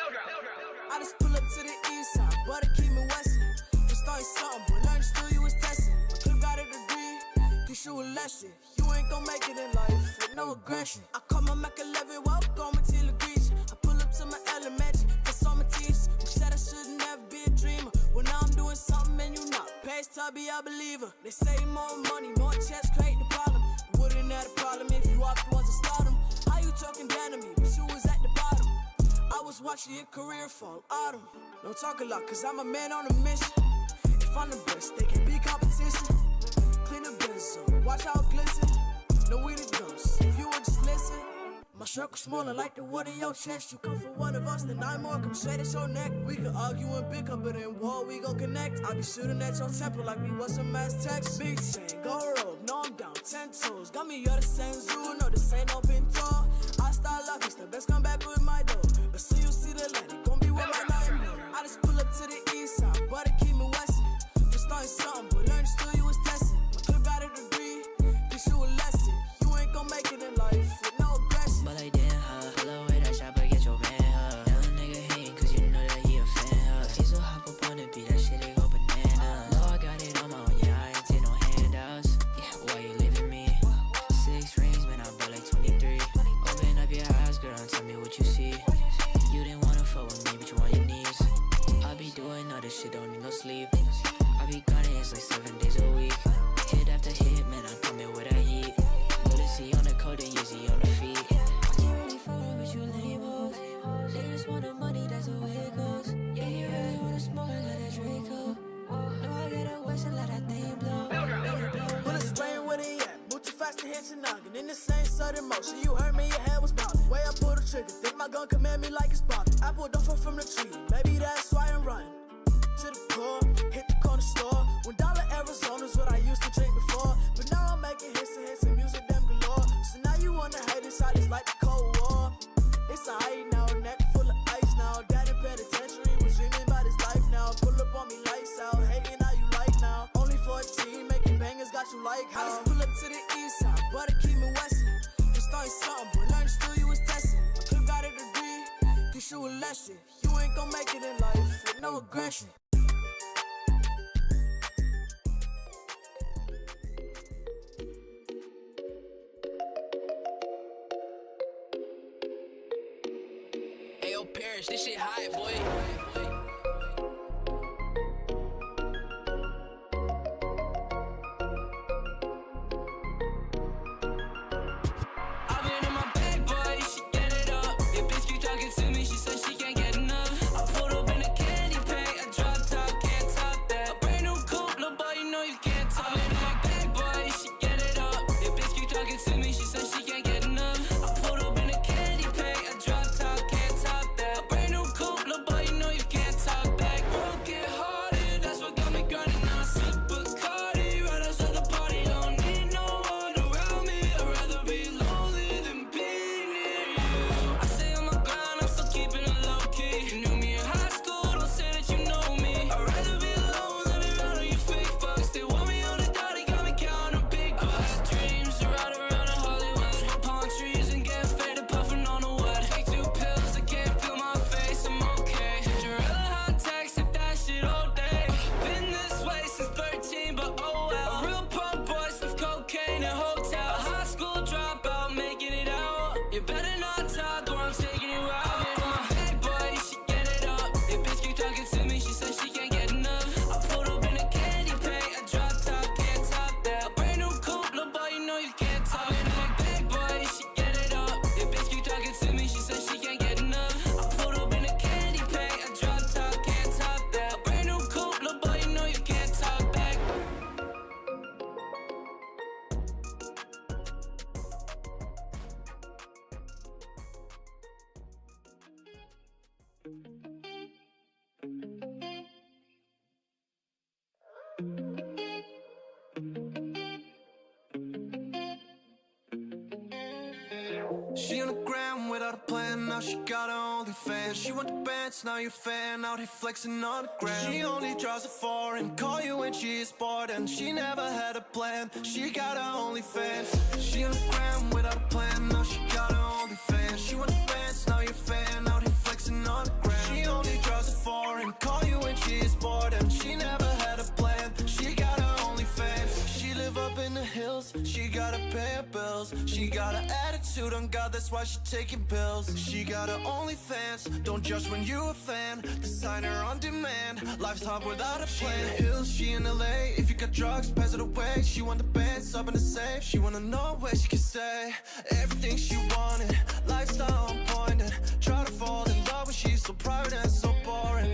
I just pull up to the east side, but it keep me westin'. For starting something, but learn still you was testing. My clip got a degree, teach you a lesson. You ain't gon' make it in life with no aggression. I call my Mac 11, welcome until the beach. I pull up to my elementary, for all my teachers who said I should never be a dreamer. Well, now I'm doing something and you not. Pays to be a believer. They say more money, more checks create the problem. You wouldn't have a problem if you afterwards and start them. How you talking down to me, but you was at the bottom. I was watching your career fall autumn. Don't talk a lot, cause I'm a man on a mission. If I'm the best, they can't be competition. Clean the benzo, watch how it glisten. No we the ghosts, if you would just listen. My circle smaller like the wood in your chest. You come for one of us, then 9 more come straight at your neck. We could argue and pick up, but in war we gon' connect. I be shooting at your temple like we was some Aztecs. Big chain, go rope, no I'm down 10 toes. Got me you're the Senzu, no this ain't no pinto. I start lucky, the best come back with my dough. But soon you see the light, it gon' be with my nightmare. I just pull up to the east side, but it keep me westin'. For starting something, but learn still you was testing. My clip got a degree, teach you a lesson. You ain't gon' make it in life with no aggression. But like damn, huh? Pull away that shot, but get your man, huh? Young nigga hatin' cause you know that he a fan, huh? He so hop up on the beat, that shit they go bananas. No, I got it on my own, yeah, I ain't take no handouts. Yeah, why you leaving me? 6 rings, man, I bought like 23. Open up your eyes, girl, and tell me what you see. You didn't wanna fuck with me, but you on your knees. I be doing all this shit, don't need no sleep. I be gunning, it's like 7 days a week. Hit after hit, man, I'm coming with that heat. Lucy on the coat and Yeezy on the feet. I can't really fuck with you labels. Niggas want the money, that's the way it goes. Yeah, you really wanna smoke, I got that Draco. No, I got a West and let that thing blow. When it's spraying with it, yeah. Move too fast to hit your noggin. In the same sudden motion, you heard me, your head was bobbing. Way I pull the trigger, think my gun command me like it's popping. I pulled off from the tree, maybe that's why I'm running. To the core, hit the corner store. $1 Arizona's what I used to drink before. But now I'm making hits and music them galore. So now you wanna hate inside, it's like the Cold War. It's a height now, neck full of ice now. Daddy penitentiary was dreaming about his life now. Pull up on me lights out, hating how you like now. Only 14, making bangers got you like how. I just pull up to the east side, but it keep me westin'. For starting something, but learn still you was testing. My clip got a degree, teach you a lesson. You ain't gon' make it in life with no aggression. Ayo, Parrish, this shit high, boy. She on the gram without a plan, now she got her OnlyFans. She want the bands, now you fan, out here flexing on the gram. She only draws a foreign, call you when she is bored, and she never had a plan, she got her OnlyFans. She on the gram without a plan, now she got her OnlyFans. She want the bands, now you fan, out here flexing on the gram. she never had a plan. She got her OnlyFans. She live up in the hills, she gotta pay her bills. She got an attitude on God, that's why she taking pills. She got her OnlyFans, don't judge when you a fan. Designer on demand, life's hard without a plan. She in the hills, she in LA, if you got drugs, pass it away. She want the bands up in the safe, she wanna know where she can stay. Everything she wanted, lifestyle on point. And try to fall in love when she's so private and so boring.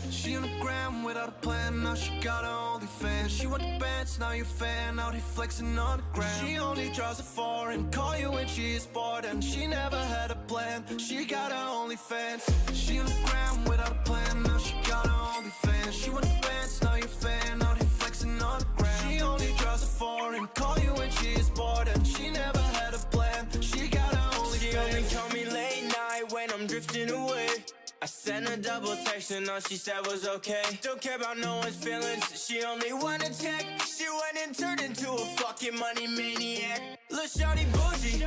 She on the gram without a plan, now she got her OnlyFans. She want the bands, now you a fan, out here flexing on the gram. She only draws a foreign, call you when she is bored. And she never had a plan, she got her OnlyFans. She on the gram without a plan, now she got her OnlyFans. She want the bands, now you a fan, out here flexing on the gram. She only draws a foreign, call you when she is bored. And she never had a plan, she got her OnlyFans. She only call me late night when I'm drifting away. I sent a double text and all she said was okay. Don't care about no one's feelings, she only wanna check. She went and turned into a fucking money maniac. Lil' shawty bougie,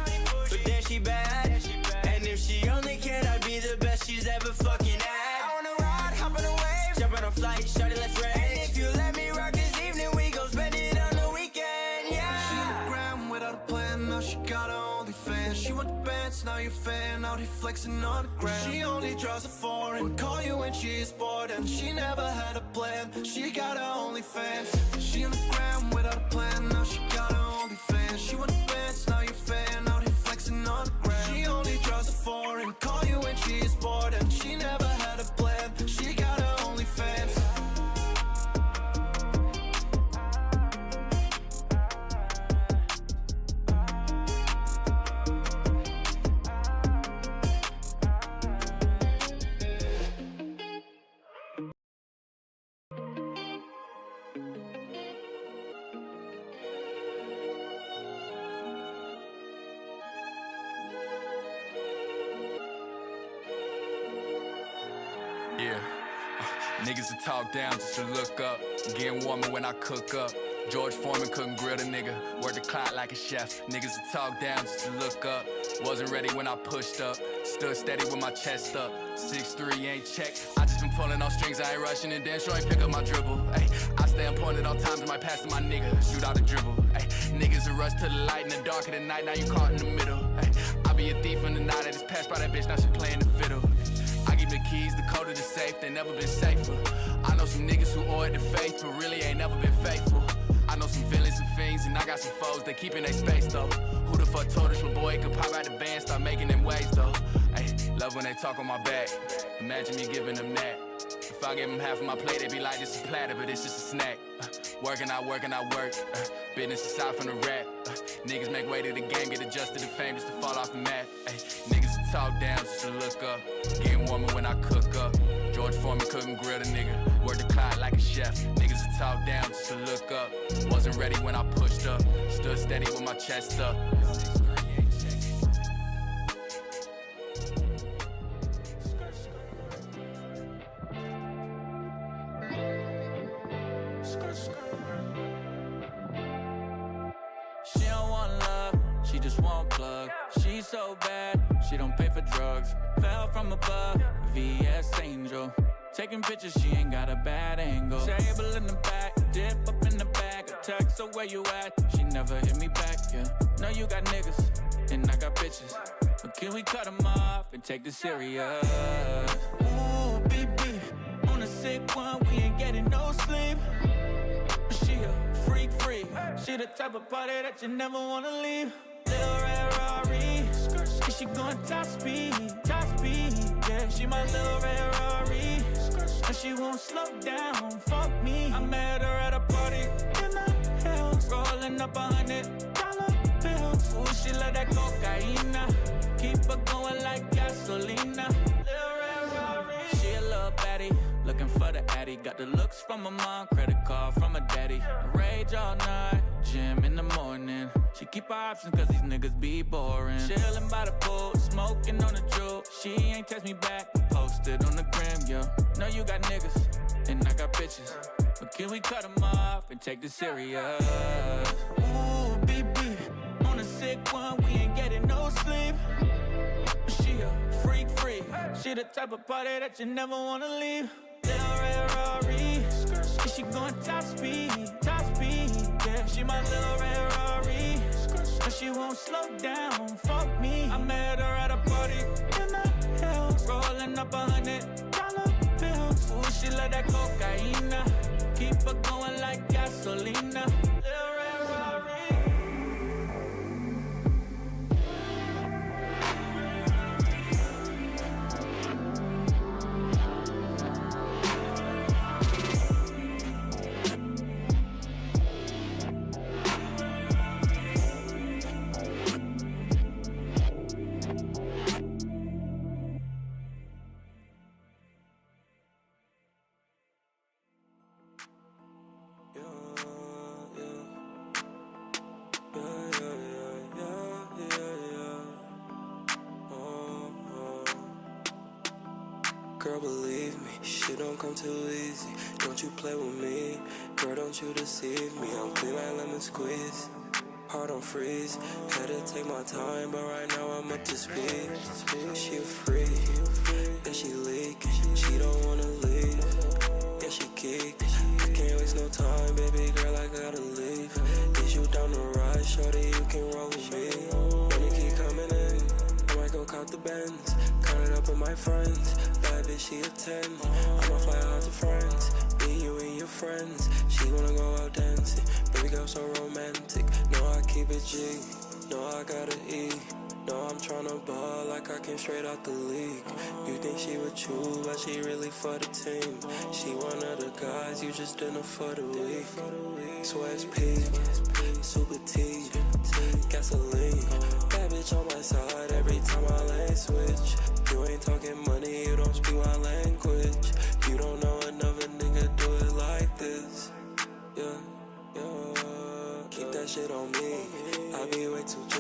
but then she bad. And if she only cared, I'd be the best she's ever fucking had. I wanna ride, hop on a wave, jump on a flight, shawty, let's rage. And if you let me rock this evening, we gon' spend it on the weekend, yeah. She on the gram without a plan, now she got her OnlyFans. She want the bands, now you a fan, out here flexing on the gram. She only draws a foreign, call you when she is bored. And she never had a plan, she got her OnlyFans. She on the gram without a plan, now she got her OnlyFans. She want the bands, now you a fan, out here flexing on the gram. She only draws a foreign, call you when she is bored. And she never had a plan, she got her OnlyFans. Yeah, niggas will talk down just to look up. Getting warmer when I cook up. George Foreman couldn't grill the nigga. Work the clock like a chef. Niggas will talk down just to look up. Wasn't ready when I pushed up. Stood steady with my chest up. 6'3" ain't check. I just been pulling on strings, I ain't rushing and damn sure ain't pick up my dribble. Ay, I stay on point at all times and might pass to my nigga. Shoot out a dribble. Ay, niggas will rush to the light in the dark of the night. Now you caught in the middle. Ay, I be a thief in the night. I just passed by that bitch, now she playing the fiddle. I give the keys, the code of the safe, they never been safer. I know some niggas who owe it to faith, but really ain't never been faithful. I know some villains and fiends, and I got some foes, they keeping their space though. Who the fuck told us little boy could pop out the band, start making them waves though. Ay, love when they talk on my back, imagine me giving them that. If I give them half of my plate, they be like, this is a platter, but it's just a snack. Working, I work. Business aside from the rap. Niggas make way to the game, get adjusted to fame just to fall off the map. Ay, niggas talk down just to look up. Getting warmer when I cook up. George Foreman couldn't grill the nigga. Work the clock like a chef. Niggas talk down just to look up. Wasn't ready when I pushed up. Stood steady with my chest up. She don't want love, she just want plug. She's so bad, she don't pay for drugs. Fell from above, VS Angel. Taking pictures, she ain't got a bad angle. Table in the back, dip up in the bag. A text, so where you at? She never hit me back, yeah. Know you got niggas, and I got bitches. But can we cut them off and take this serious? Ooh, BB, on a sick one, we ain't getting no sleep. She a freak. She the type of party that you never wanna leave. Little red Rari, and she going top speed, yeah. She my little red Rari, and she won't slow down, fuck me. I met her at a party in the hills, rolling up $100 bills. Ooh, she love that cocaina, keep her going like gasolina. Little red Rari, she a little baddie, looking for the addy. Got the looks from my mom, credit card from my daddy. Rage all night, gym in the morning. She keep her options cause these niggas be boring. Chillin' by the pool, smoking on the jewel. She ain't text me back, posted on the gram, yo. Know you got niggas, and I got bitches. But can we cut them off and take this serious? Ooh, BB, on a sick one, we ain't getting no sleep. She a freak. She the type of party that you never wanna leave. Little red Rari, And she going top speed, yeah. She my little red Rari, but she won't slow down, fuck me. I met her at a party in the hills, rolling up $100 bills. Ooh, she love that cocaina, keep her going like gasolina. Little red Rari. Girl, believe me, shit don't come too easy. Don't you play with me, girl, don't you deceive me. I'm clean like lemon squeeze, heart on freeze. Had to take my time, but right now I'm up to speed. She a freak, yeah, she leak, she don't wanna leave. Yeah, she geek, I can't waste no time, baby girl, I gotta leave. Is you down the ride, shorty, you can roll with me. When you keep coming in, I might go count the Benz, count it up with my friends. Bad bitch, she a 10, I'ma fly out to France. Me, you and your friends, she wanna go out dancing. Baby girl so romantic, no I keep it G, no I gotta E. No, I'm tryna ball like I came straight out the league. You think she with you, but she really for the team. She one of the guys you just dinner for the week. Sweats P, super T, gasoline. Bad bitch on my side every time I lane switch. You ain't talking money, you don't speak my language. You don't know another nigga do it like this. Yeah, yeah. Keep that shit on me, I be way too G.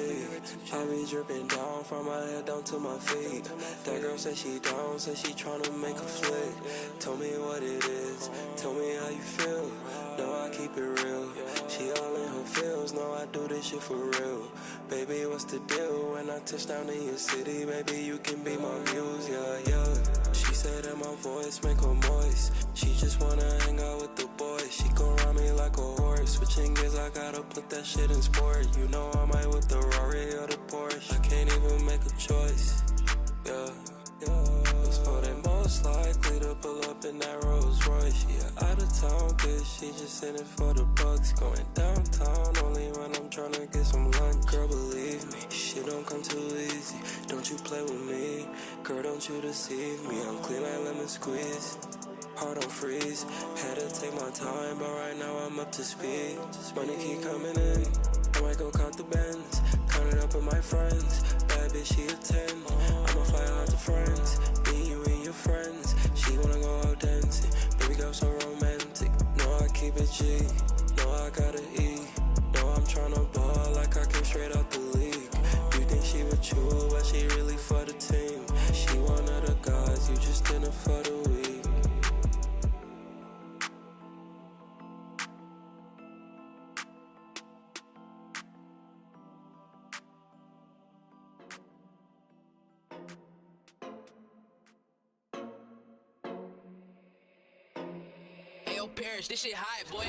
I be dripping down from my head down to my feet. That girl said she down, said she tryna make a flick. Tell me what it is, tell me how you feel. No, I keep it real, she all in her feels. No, I do this shit for real. Baby, what's the deal? When I touch down in your city, baby, you can be my muse, yeah, yeah. She said that my voice make her moist. She just wanna hang out with the boys. She gon' ride me like a horse. Switching gears, I gotta put that shit in sport. You know I might with the Rari or the Porsche. I can't even make a choice, yeah, yeah. It's for them most likely to pull up in that Rolls Royce. Yeah, out of town, bitch, she just in it for the bucks. Going downtown only when I'm tryna get some lunch. Girl, believe me, shit don't come too easy. Don't you play with me, girl, don't you deceive me. I'm clean like lemon squeeze, heart on freeze. Had to take my time, but right now I'm up to speed. Money keep coming in, I might go count the Benz, count it up with my friends. Bad bitch, she a 10, I'ma fly out to France. Me, you and your friends, she wanna go out dancing. Baby girl so romantic, no I keep it G, no I gotta E. No, I'm tryna ball like I came straight out the league. You think she with you, but she really for the team. She one of the guys, you just dinner for the week. Ayo, Parrish, this shit hot, boy.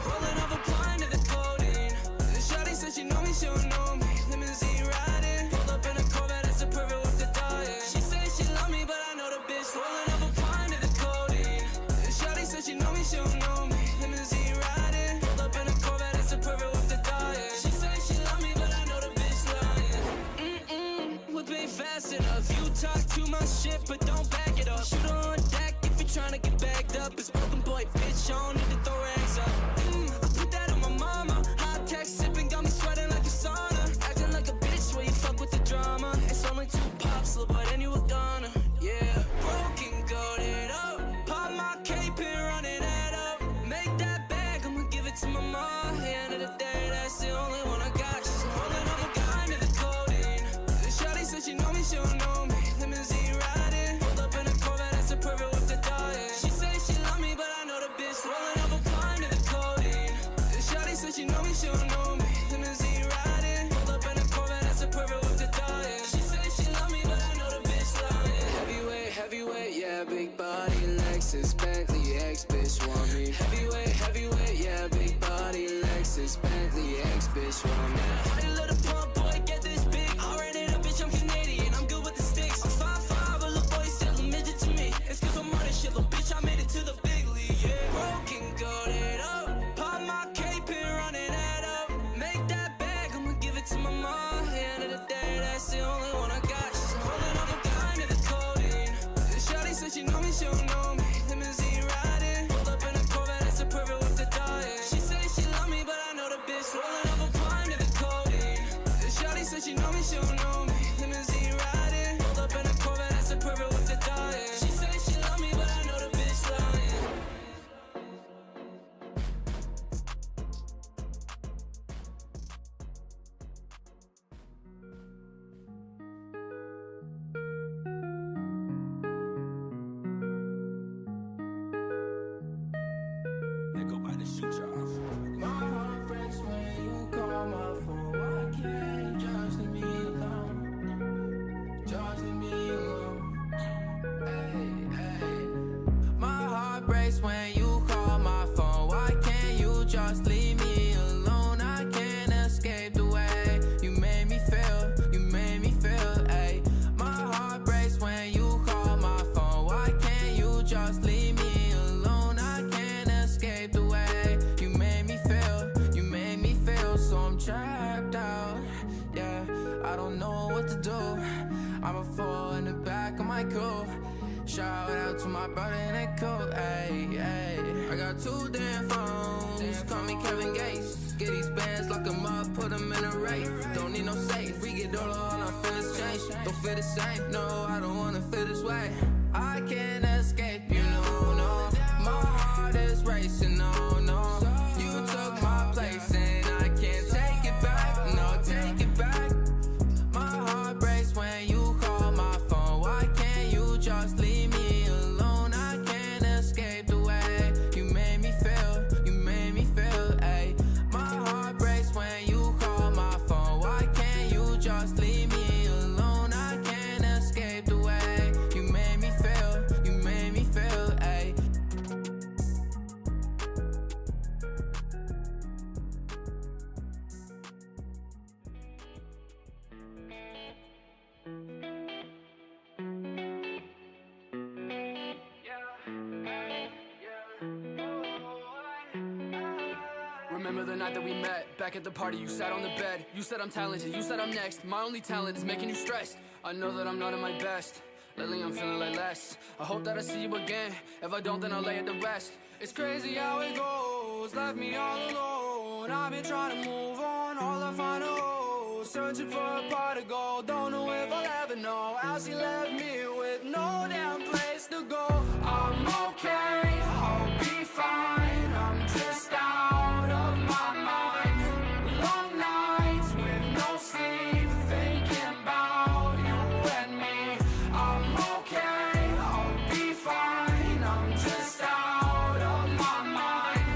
Rolling up a pint of the codeine. Shawty said she know me, she don't know me. Limousine riding, pulled up in a Corvette, that's a perfect with the diet. She said she love me, but I know the bitch. Rolling up a pint of the codeine. Shawty said she know me, she don't know me. Limousine riding, pulled up in a Corvette, that's a perfect with the diet. She said she love me, but I know the bitch lying. Whip ain't fast enough. You talk too much shit, but don't back it up. Shoot her on deck if you're trying to get bagged up. It's broken boy, bitch, I don't need to throw rags up. I put that on my mama. Hot tech sipping, got me sweating like a sauna. Acting like a bitch where you fuck with the drama. It's only 2 pops, little boy, then you a goner. Yeah, broken, goated up. Pop my cape and run it up. Make that bag, I'ma give it to my mom. At the end of the day, that's the only one I got. She's rolling up a kind of the codeine. Shawty said she know me, she don't know me. Limousine riding, pulled up in a Corvette, that's a perfect with the diet. She said she love me, but I know the bitch. Rolling up a pint of the codeine. Shawty said she know me, she don't know me. Limousine riding, pulled up in a Corvette, that's a perfect this what I'm at. Party little pump boy, get this big. I ran it up, bitch, I'm Canadian. I'm good with the sticks. I'm 5'5", a little boy still a midget to me. It's cause I'm running shit, little bitch, I made it to the big league, yeah. Broken, gold it up. Pop my cape and running that up. Make that bag, I'ma give it to my mom. At the end of the day, that's the only one I got. She's holding up a kind of the codeine. Shawty said she know me, she don't know me. Limousine riding, pulled up in a Corvette, that's a perfect with the diet. She said she love me, but I know the bitch rolling up a pint of the codeine. Shawty said she know me, she don't know me. Limousine riding, pulled up in a Corvette, that's a perfect with the diet. She said she love me, but I know the bitch lying. They go by the shoe job. My heart breaks when you call my phone. Why can't you just leave me alone? Just leave me alone. Hey, hey. My heart breaks when you call my phone. Why can't you just leave me alone? I can't escape the way you made me feel. You made me feel. Hey. My heart breaks when you call my phone. Why can't you just leave me alone? I can't escape the way you made me feel. You made me feel. So I'm trapped out. Yeah, I don't know what to do. I'ma fall in the back of my coupe. Shout out to my brother in that coat. Ayy, ayy. I got 2 damn phones. Call me Kevin Gates. Get these bands, lock 'em up, put 'em in a race. Don't need no safe. We get all our feelings change. Don't feel the same. No, I don't wanna feel this way. I can't escape, you know, no. My heart is racing, no, no. You took my place and I can't take it back. No, take it back. My heart breaks when you call my phone. Why can't you just leave me alone? I can't escape the way you made me feel. You made me feel, ayy. My heart breaks when you call my phone. Why can't you just leave me alone? I can't escape the way you made me feel. You made me feel, ayy. Remember the night that we met? Back at the party, you sat on the bed. You said I'm talented, you said I'm next. My only talent is making you stressed. I know that I'm not at my best. Lately I'm feeling like less. I hope that I see you again. If I don't, then I'll lay at the rest. It's crazy how it goes. Left me all alone. I've been trying to move on. All I find are holes. Searching for a pot of gold. Don't know if I'll ever know how she left me with no damn place to go. I'm okay, I'll be fine. I'm just out of my mind. Long nights with no sleep, thinking about you and me. I'm okay, I'll be fine. I'm just out of my mind.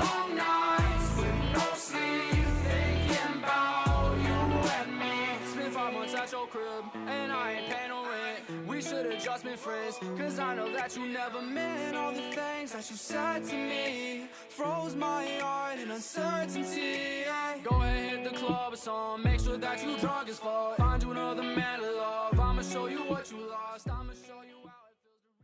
Long nights with no sleep, thinking about you and me. Spent 5 months at your crib, and I ain't paying no rent. We should've just been friends, cause I know that you never meant all the things that you said to me. Froze my heart in uncertainty. Go ahead, hit the club or something. Make sure that you drunk as fuck. Find you another man to love. I'ma show you what you lost. I'ma show you how it feels to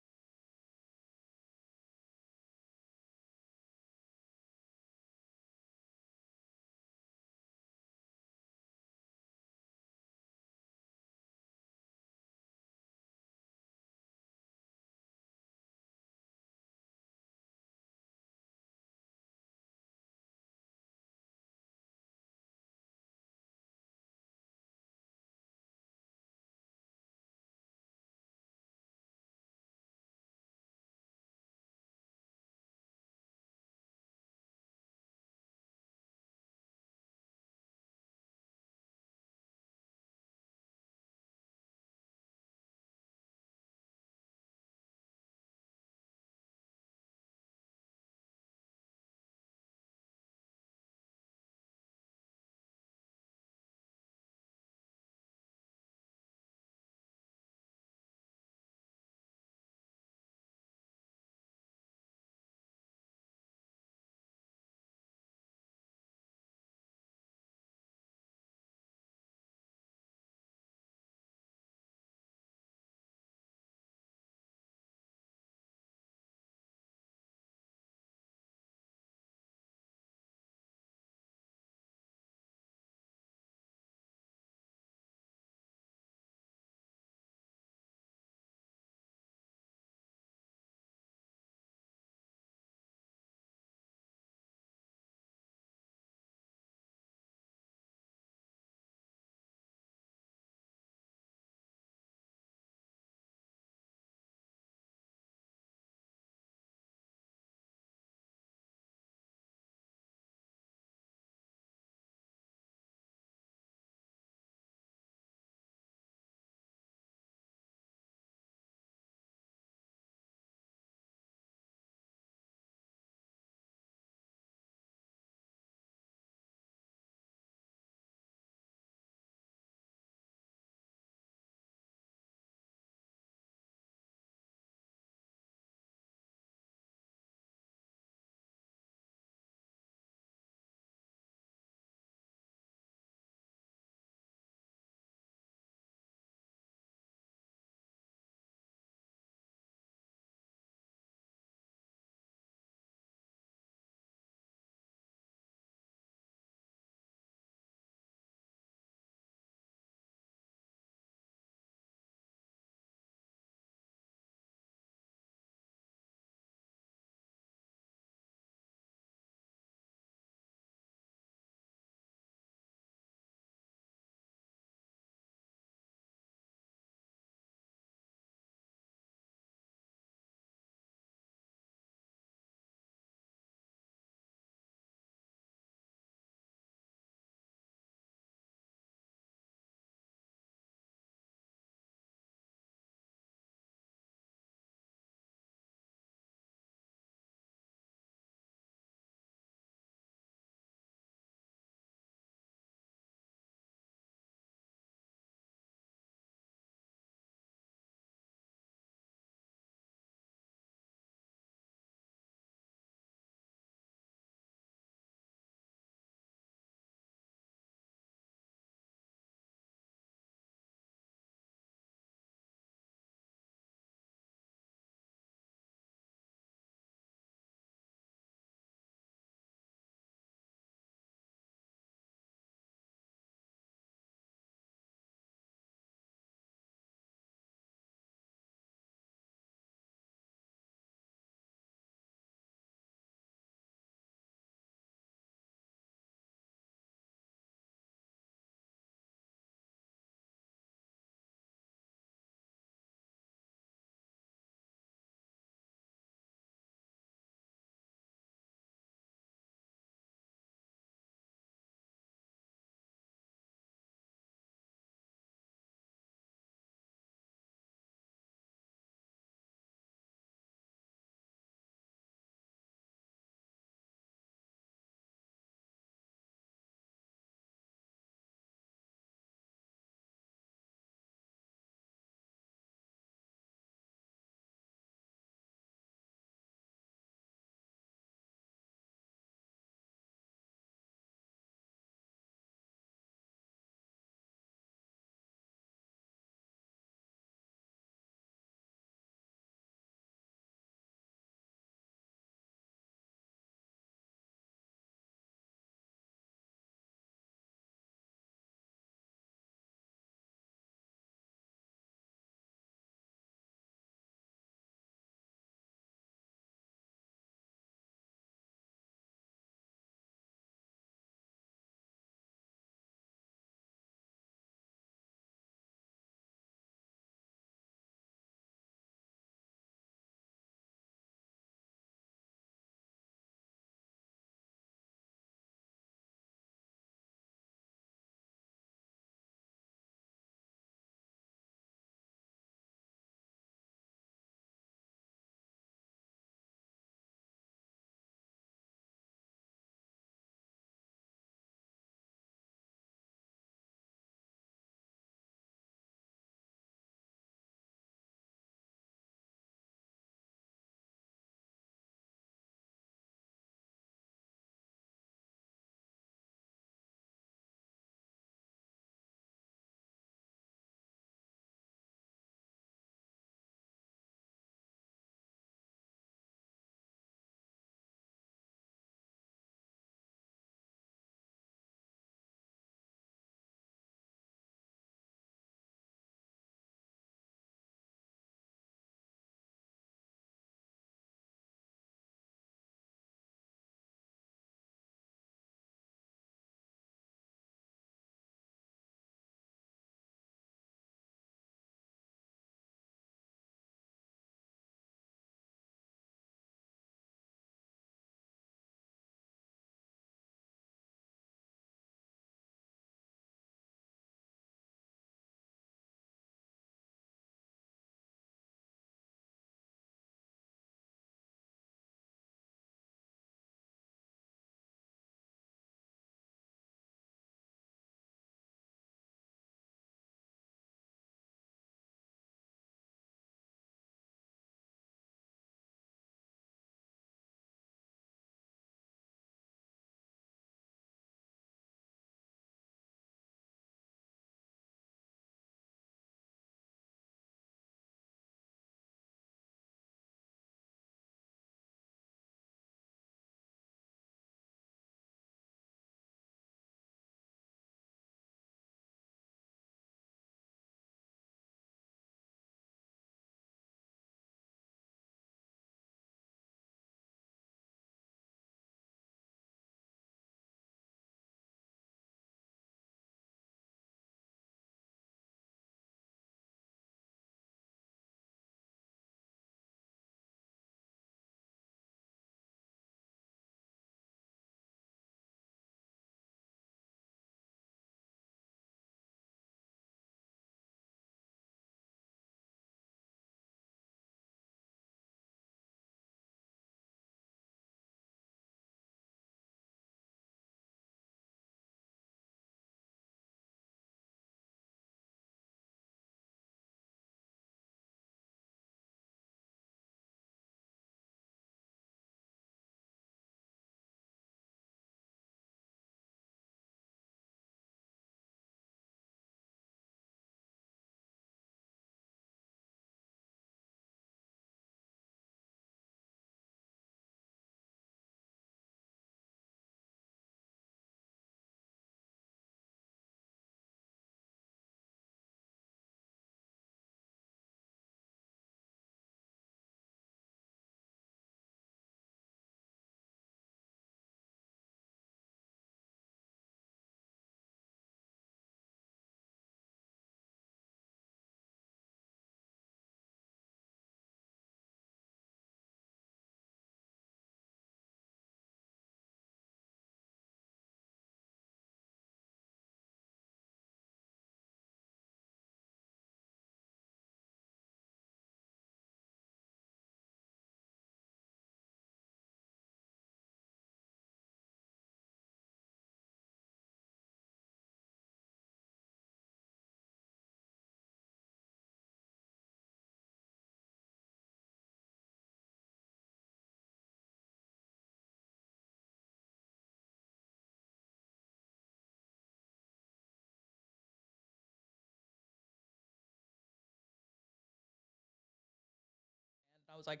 I was like,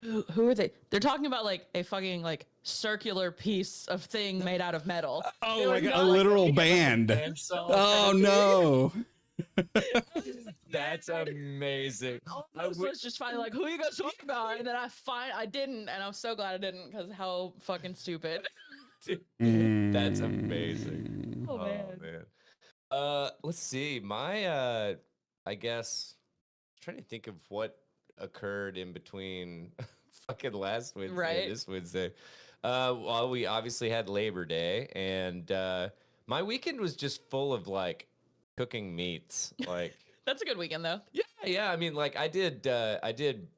who are they? They're talking about like a fucking like circular piece of thing made out of metal. Oh, like a literal band. Oh no. That's amazing. I was just finally like, who are you guys talking about? And then I didn't, and I'm so glad I didn't because how fucking stupid. That's amazing. Oh man. Let's see. My I guess trying to think of what occurred in between fucking last Wednesday Right. and this Wednesday. Well, we obviously had Labor Day, and my weekend was just full of like cooking meats. Like That's a good weekend though. yeah. I mean, like I did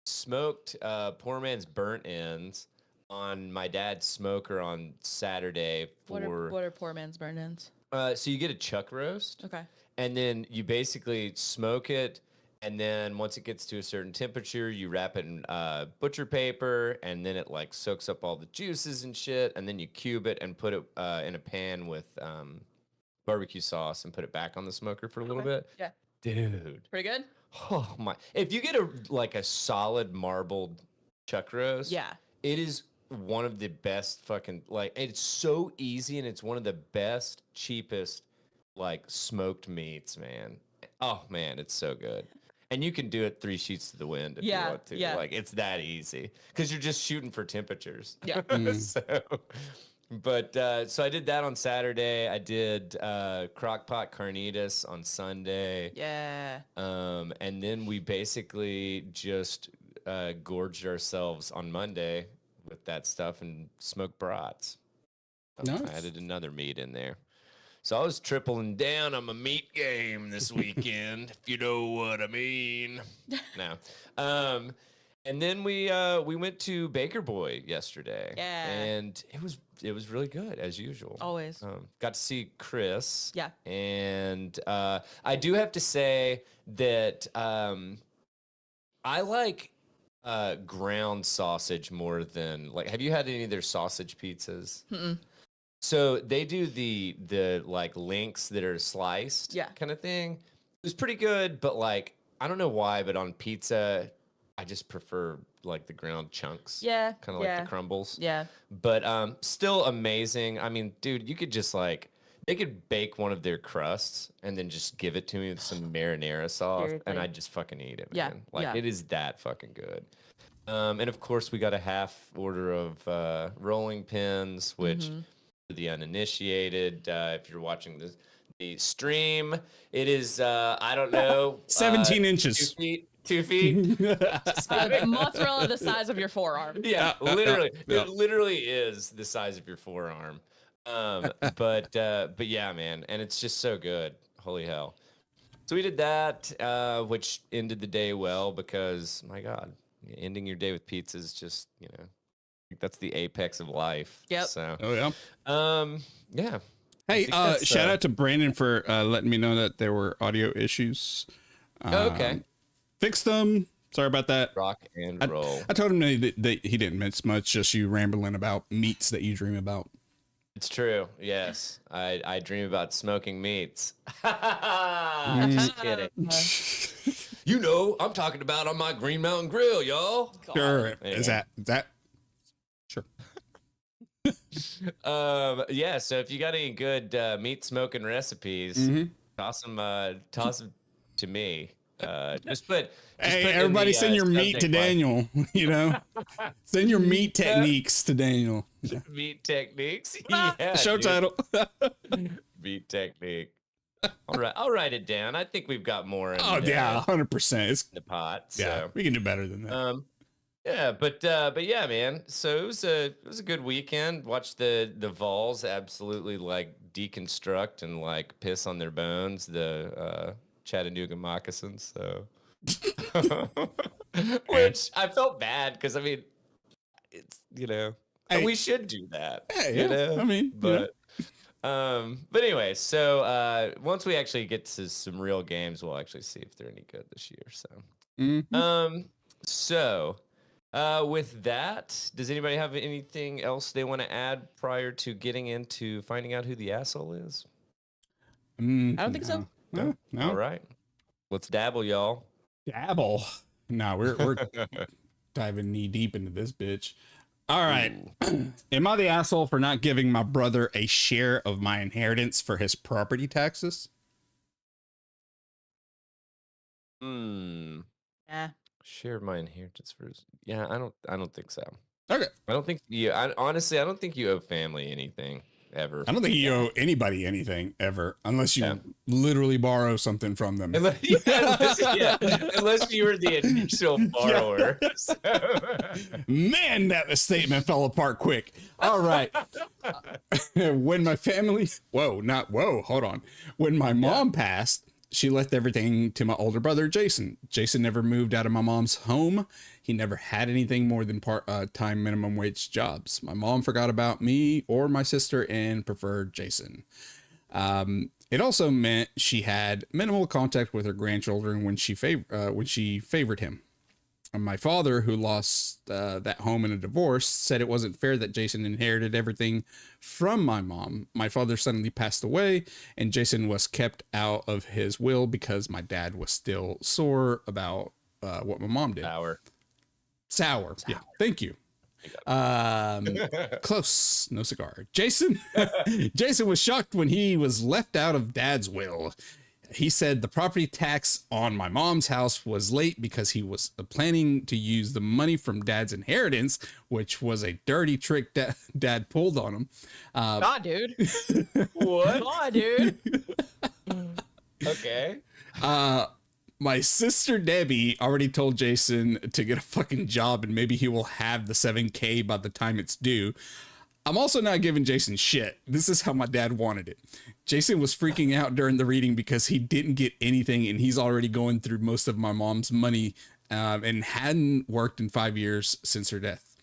smoked poor man's burnt ends on my dad's smoker on Saturday for. What are poor man's burn ends? So you get a chuck roast. Okay. And then you basically smoke it, and then once it gets to a certain temperature, you wrap it in butcher paper, and then it like soaks up all the juices and shit, and then you cube it and put it in a pan with barbecue sauce and put it back on the smoker for a little bit. Yeah. Dude. Pretty good? Oh my. If you get a solid marbled chuck roast, Yeah. it is one of the best fucking it's so easy, and it's one of the best, cheapest like smoked meats, man. Oh man, it's so good. And you can do it 3 sheets to the wind if you want to. Yeah. Like it's that easy because you're just shooting for temperatures. Yeah. So I did that on Saturday. I did crock pot carnitas on Sunday. Yeah. And then we basically just gorged ourselves on Monday with that stuff and smoked brats. Nice. I added another meat in there. So I was tripling down on my meat game this weekend, if you know what I mean. No. And then we went to Baker Boy yesterday. Yeah. And it was really good as usual. Always. Got to see Chris. Yeah. And I do have to say that I like ground sausage more than like. Have you had any of their sausage pizzas? Mm-mm. So they do the like links that are sliced, kind of thing. It was pretty good, but like I don't know why, but on pizza, I just prefer like the ground chunks. Yeah, kind of like the crumbles. Yeah. But still amazing. I mean, dude, you could just like they could bake one of their crusts and then just give it to me with some marinara sauce, and I'd just fucking eat it, man. Yeah, Like yeah. it is that fucking good. And of course, we got a half order of rolling pins, which for the uninitiated, if you're watching the stream, it is I don't know, 17 inches. 2 feet. Mozzarella the size of your forearm. Yeah, literally, it literally is the size of your forearm. But yeah, man, and it's just so good. Holy hell! So we did that, which ended the day well because my God, ending your day with pizza is just I think that's the apex of life. Yep. So Yeah. yeah. Hey, think that's, shout out to Brandon for letting me know that there were audio issues. Okay. Fixed them. Sorry about that. Rock and roll. I told him that he didn't miss much, just you rambling about meats that you dream about. It's true. Yes, I dream about smoking meats. Just kidding. You know, I'm talking about on my Green Mountain Grill, y'all. Sure. Yeah. Is that? Sure. Yeah. So if you got any good meat smoking recipes, toss them to me. Just put Hey, in everybody the, send your meat to subject line. Daniel, send your meat techniques to Daniel. Meat techniques. Yeah, Show dude. title. Meat technique. All right, I'll write it down. I think we've got more in Yeah, 100%. It's the pot. yeah, So. we can do better than that. Yeah, but yeah, man. So it was a good weekend. Watched the Vols absolutely like deconstruct and like piss on their bones. The Chattanooga moccasins. So, which I felt bad because I mean, it's Hey. we should do that. Hey, yeah, I mean, but anyway, so once we actually get to some real games, we'll actually see if they're any good this year. So, so with that, does anybody have anything else they want to add prior to getting into finding out who the asshole is? I don't think so. No. All right, let's dabble, y'all. Dabble. Nah, we're diving knee deep into this bitch. All right. Am I the asshole for not giving my brother a share of my inheritance for his property taxes? Yeah. Share my inheritance first. Yeah, I don't think so. Okay. I don't think honestly, I don't think you owe family anything ever. I don't think you owe anybody anything ever, unless you literally borrow something from them. Unless you were the initial borrower. So. Man, that statement fell apart quick. All right. When my family, hold on. When my mom passed, she left everything to my older brother, Jason. Jason never moved out of my mom's home. He never had anything more than part-time minimum wage jobs. My mom forgot about me or my sister and preferred Jason. It also meant she had minimal contact with her grandchildren when she favored him. And my father, who lost that home in a divorce, said it wasn't fair that Jason inherited everything from my mom. My father suddenly passed away, and Jason was kept out of his will because my dad was still sore about what my mom did. Sour. Yeah. Thank you. Close. No cigar. Jason was shocked when he was left out of dad's will. He said the property tax on my mom's house was late because he was planning to use the money from dad's inheritance, which was a dirty trick dad pulled on him. God, dude. What? God, dude. Okay. My sister Debbie already told Jason to get a fucking job and maybe he will have the $7,000 by the time it's due. I'm also not giving Jason shit. This is how my dad wanted it. Jason was freaking out during the reading because he didn't get anything and he's already going through most of my mom's money and hadn't worked in 5 years since her death.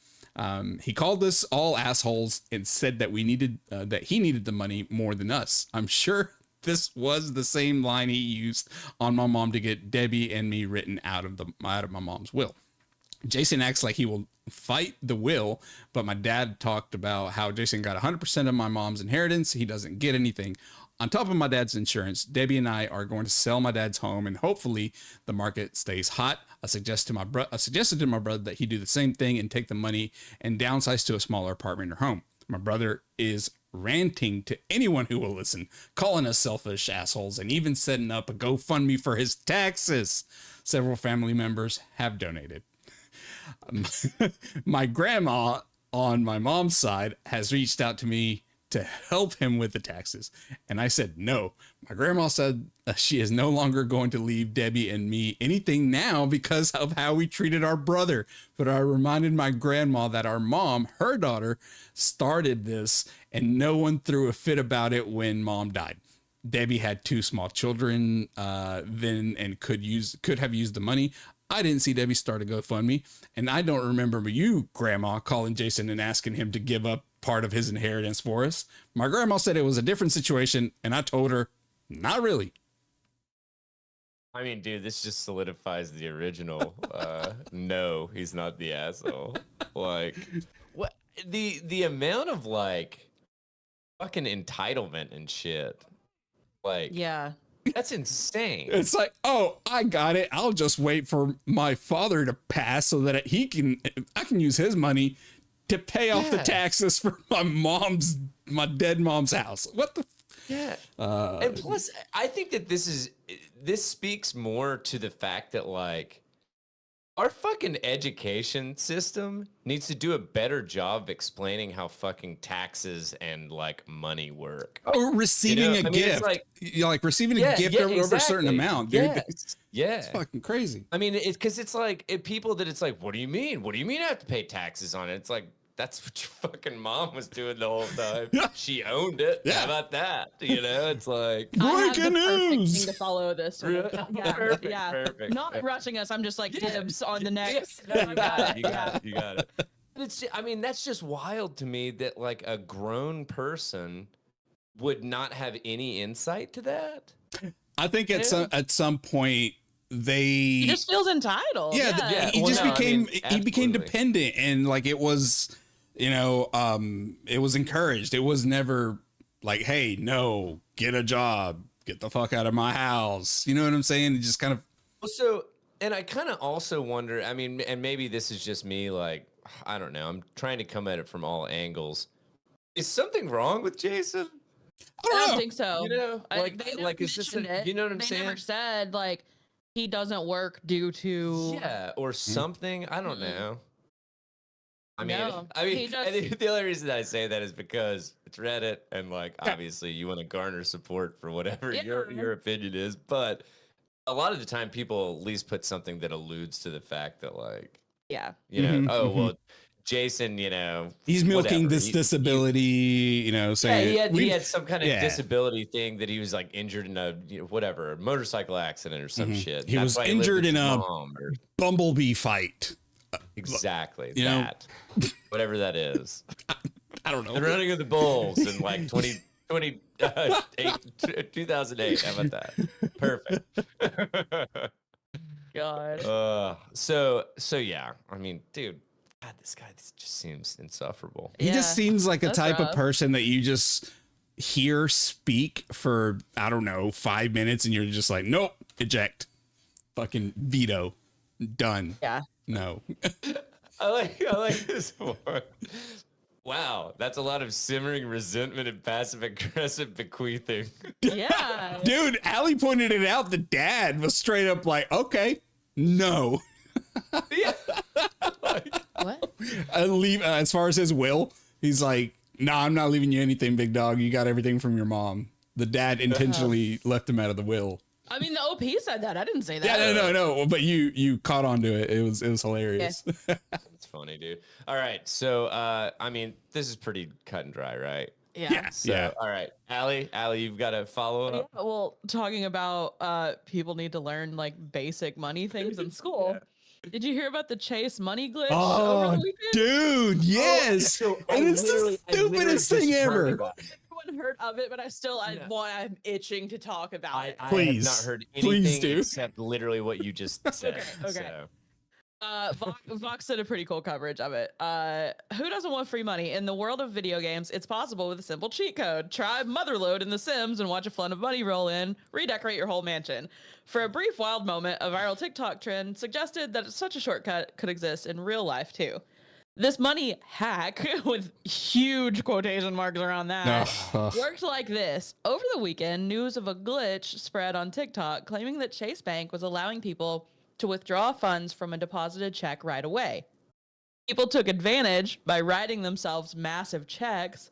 He called us all assholes and said that that he needed the money more than us. I'm sure this was the same line he used on my mom to get Debbie and me written out of my mom's will. Jason acts like he will fight the will, but my dad talked about how Jason got 100% of my mom's inheritance. He doesn't get anything. On top of my dad's insurance, Debbie and I are going to sell my dad's home and hopefully the market stays hot. I suggested to my brother that he do the same thing and take the money and downsize to a smaller apartment or home. My brother is ranting to anyone who will listen, calling us selfish assholes and even setting up a GoFundMe for his taxes. Several family members have donated. My grandma on my mom's side has reached out to me to help him with the taxes. And I said, no. My grandma said she is no longer going to leave Debbie and me anything now because of how we treated our brother. But I reminded my grandma that our mom, her daughter, started this and no one threw a fit about it when mom died. Debbie had 2 small children then and could have used the money. I didn't see Debbie start a GoFundMe, and I don't remember you, Grandma, calling Jason and asking him to give up part of his inheritance for us. My grandma said it was a different situation, and I told her, not really. I mean, dude, this just solidifies the original. No, he's not the asshole. Like, what the amount of like fucking entitlement and shit. Like, yeah. That's insane. It's like, oh, I got it. I'll just wait for my father to pass so that I can use his money to pay off the taxes for my dead mom's house. What the? Yeah. And plus, I think that this speaks more to the fact that like our fucking education system needs to do a better job of explaining how fucking taxes and like money work. Or receiving a gift. Like receiving a gift over a certain amount, dude. Yeah. It's fucking crazy. I mean, it's because it's like people that it's like, what do you mean? What do you mean I have to pay taxes on it? It's like, that's what your fucking mom was doing the whole time. She owned it. Yeah. How about that? You know, it's like breaking news. Thing to follow this. Yeah, Perfect. Not rushing us. I'm just like dibs on the next. No, you got it. You got it. But I mean, that's just wild to me that like a grown person would not have any insight to that. I think at some point he just feels entitled. He became dependent and like it was. It was encouraged. It was never like, hey, no, get a job, get the fuck out of my house. You know what I'm saying? It just kind of. So And I kind of also wonder, I mean, and maybe this is just me, like, I don't know. I'm trying to come at it from all angles. Is something wrong with Jason? I don't think so. You know, Like is this it. you know what I'm they saying? never said like he doesn't work due to Yeah, or something. I don't know. I mean, No, I think the only reason I say that is because it's Reddit, and like obviously you want to garner support for whatever your opinion is, but a lot of the time people at least put something that alludes to the fact that like you know well Jason, you know, he's milking whatever. this disability, you know, saying he had some kind of disability thing that he was like injured in a whatever motorcycle accident or some shit. He was injured in a bumblebee fight. Exactly. You that. Whatever that is. I don't know. The running of the bulls in like 2008. How about that? Perfect. God. So yeah. I mean, dude, God, this guy just seems insufferable. He just seems like a type of person that you just hear speak for, I don't know, 5 minutes and you're just like, nope, eject. Fucking veto. Done. Yeah. No. I like this one. Wow, that's a lot of simmering resentment and passive aggressive bequeathing. Yeah. Dude, Allie pointed it out. The dad was straight up like, okay, no. Yeah. What? As far as his will, he's like, nah, I'm not leaving you anything, big dog. You got everything from your mom. The dad intentionally left him out of the will. I mean, the OP said that. I didn't say that. Yeah, no. But you caught on to it. It was hilarious. Yeah. It's funny, dude. All right, so I mean, this is pretty cut and dry, right? Yeah. So, all right, Allie, you've got to follow it up. Yeah, well, talking about people need to learn like basic money things in school. Did you hear about the Chase money glitch over the weekend? Dude, yes. And it's the stupidest thing ever. Everyone heard of it, but I'm itching to talk about it. Please. I have not heard Please anything do. except literally what you just said. Okay. So. Vox did a pretty cool coverage of it. Who doesn't want free money? In the world of video games, it's possible with a simple cheat code. Try Motherload in The Sims and watch a flood of money roll in, redecorate your whole mansion. For a brief wild moment, a viral TikTok trend suggested that such a shortcut could exist in real life too. This money hack, with huge quotation marks around that, worked like this. Over the weekend, news of a glitch spread on TikTok claiming that Chase Bank was allowing people to withdraw funds from a deposited check right away. People took advantage by writing themselves massive checks,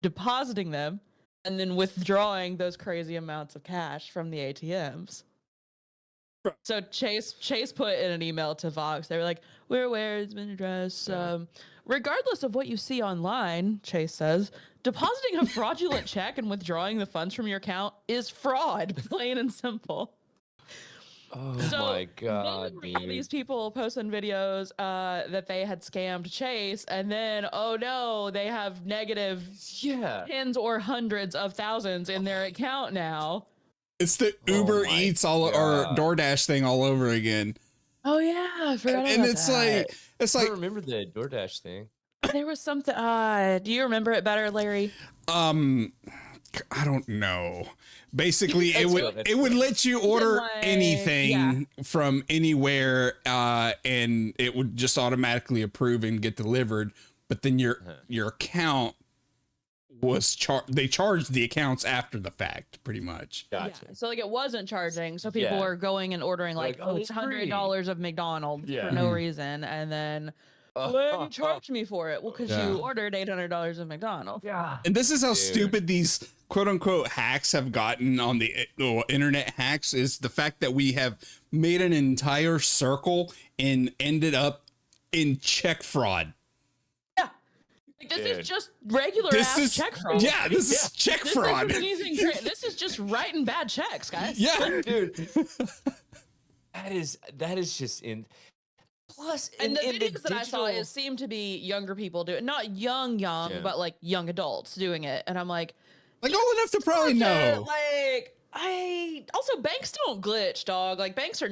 depositing them, and then withdrawing those crazy amounts of cash from the ATMs. So Chase put in an email to Vox. They were like, "We're aware it's been addressed. Regardless of what you see online," Chase says, "depositing a fraudulent check and withdrawing the funds from your account is fraud, plain and simple." Oh So my God, then all dude. these people posting videos that they had scammed Chase, and then oh no, they have negative tens or hundreds of thousands in their account now. It's the Uber Eats or DoorDash thing all over again. Oh yeah, I forgot And about it's that. like I remember the DoorDash thing. There was something. Do you remember it better, Larry? I don't know. Basically, it would let you order anything from anywhere, and it would just automatically approve and get delivered. But then your account was they charged the accounts after the fact, pretty much. Gotcha. Yeah. So like it wasn't charging, so people were going and ordering like it's $100 of McDonald's for no reason, and then why you charged me for it? Well, because you ordered $800 of McDonald's. Yeah. And this is how stupid these quote unquote hacks have gotten on the internet hacks, is the fact that we have made an entire circle and ended up in check fraud. Yeah. Like, this is just regular ass check fraud. Yeah, this is check fraud. This is just writing bad checks, guys. Yeah. Dude. That is just in. Plus, and the videos that I saw seem to be younger people doing, not young, but like young adults doing it, and I'm like old enough to probably know. Like, I also banks don't glitch, dog. Like banks are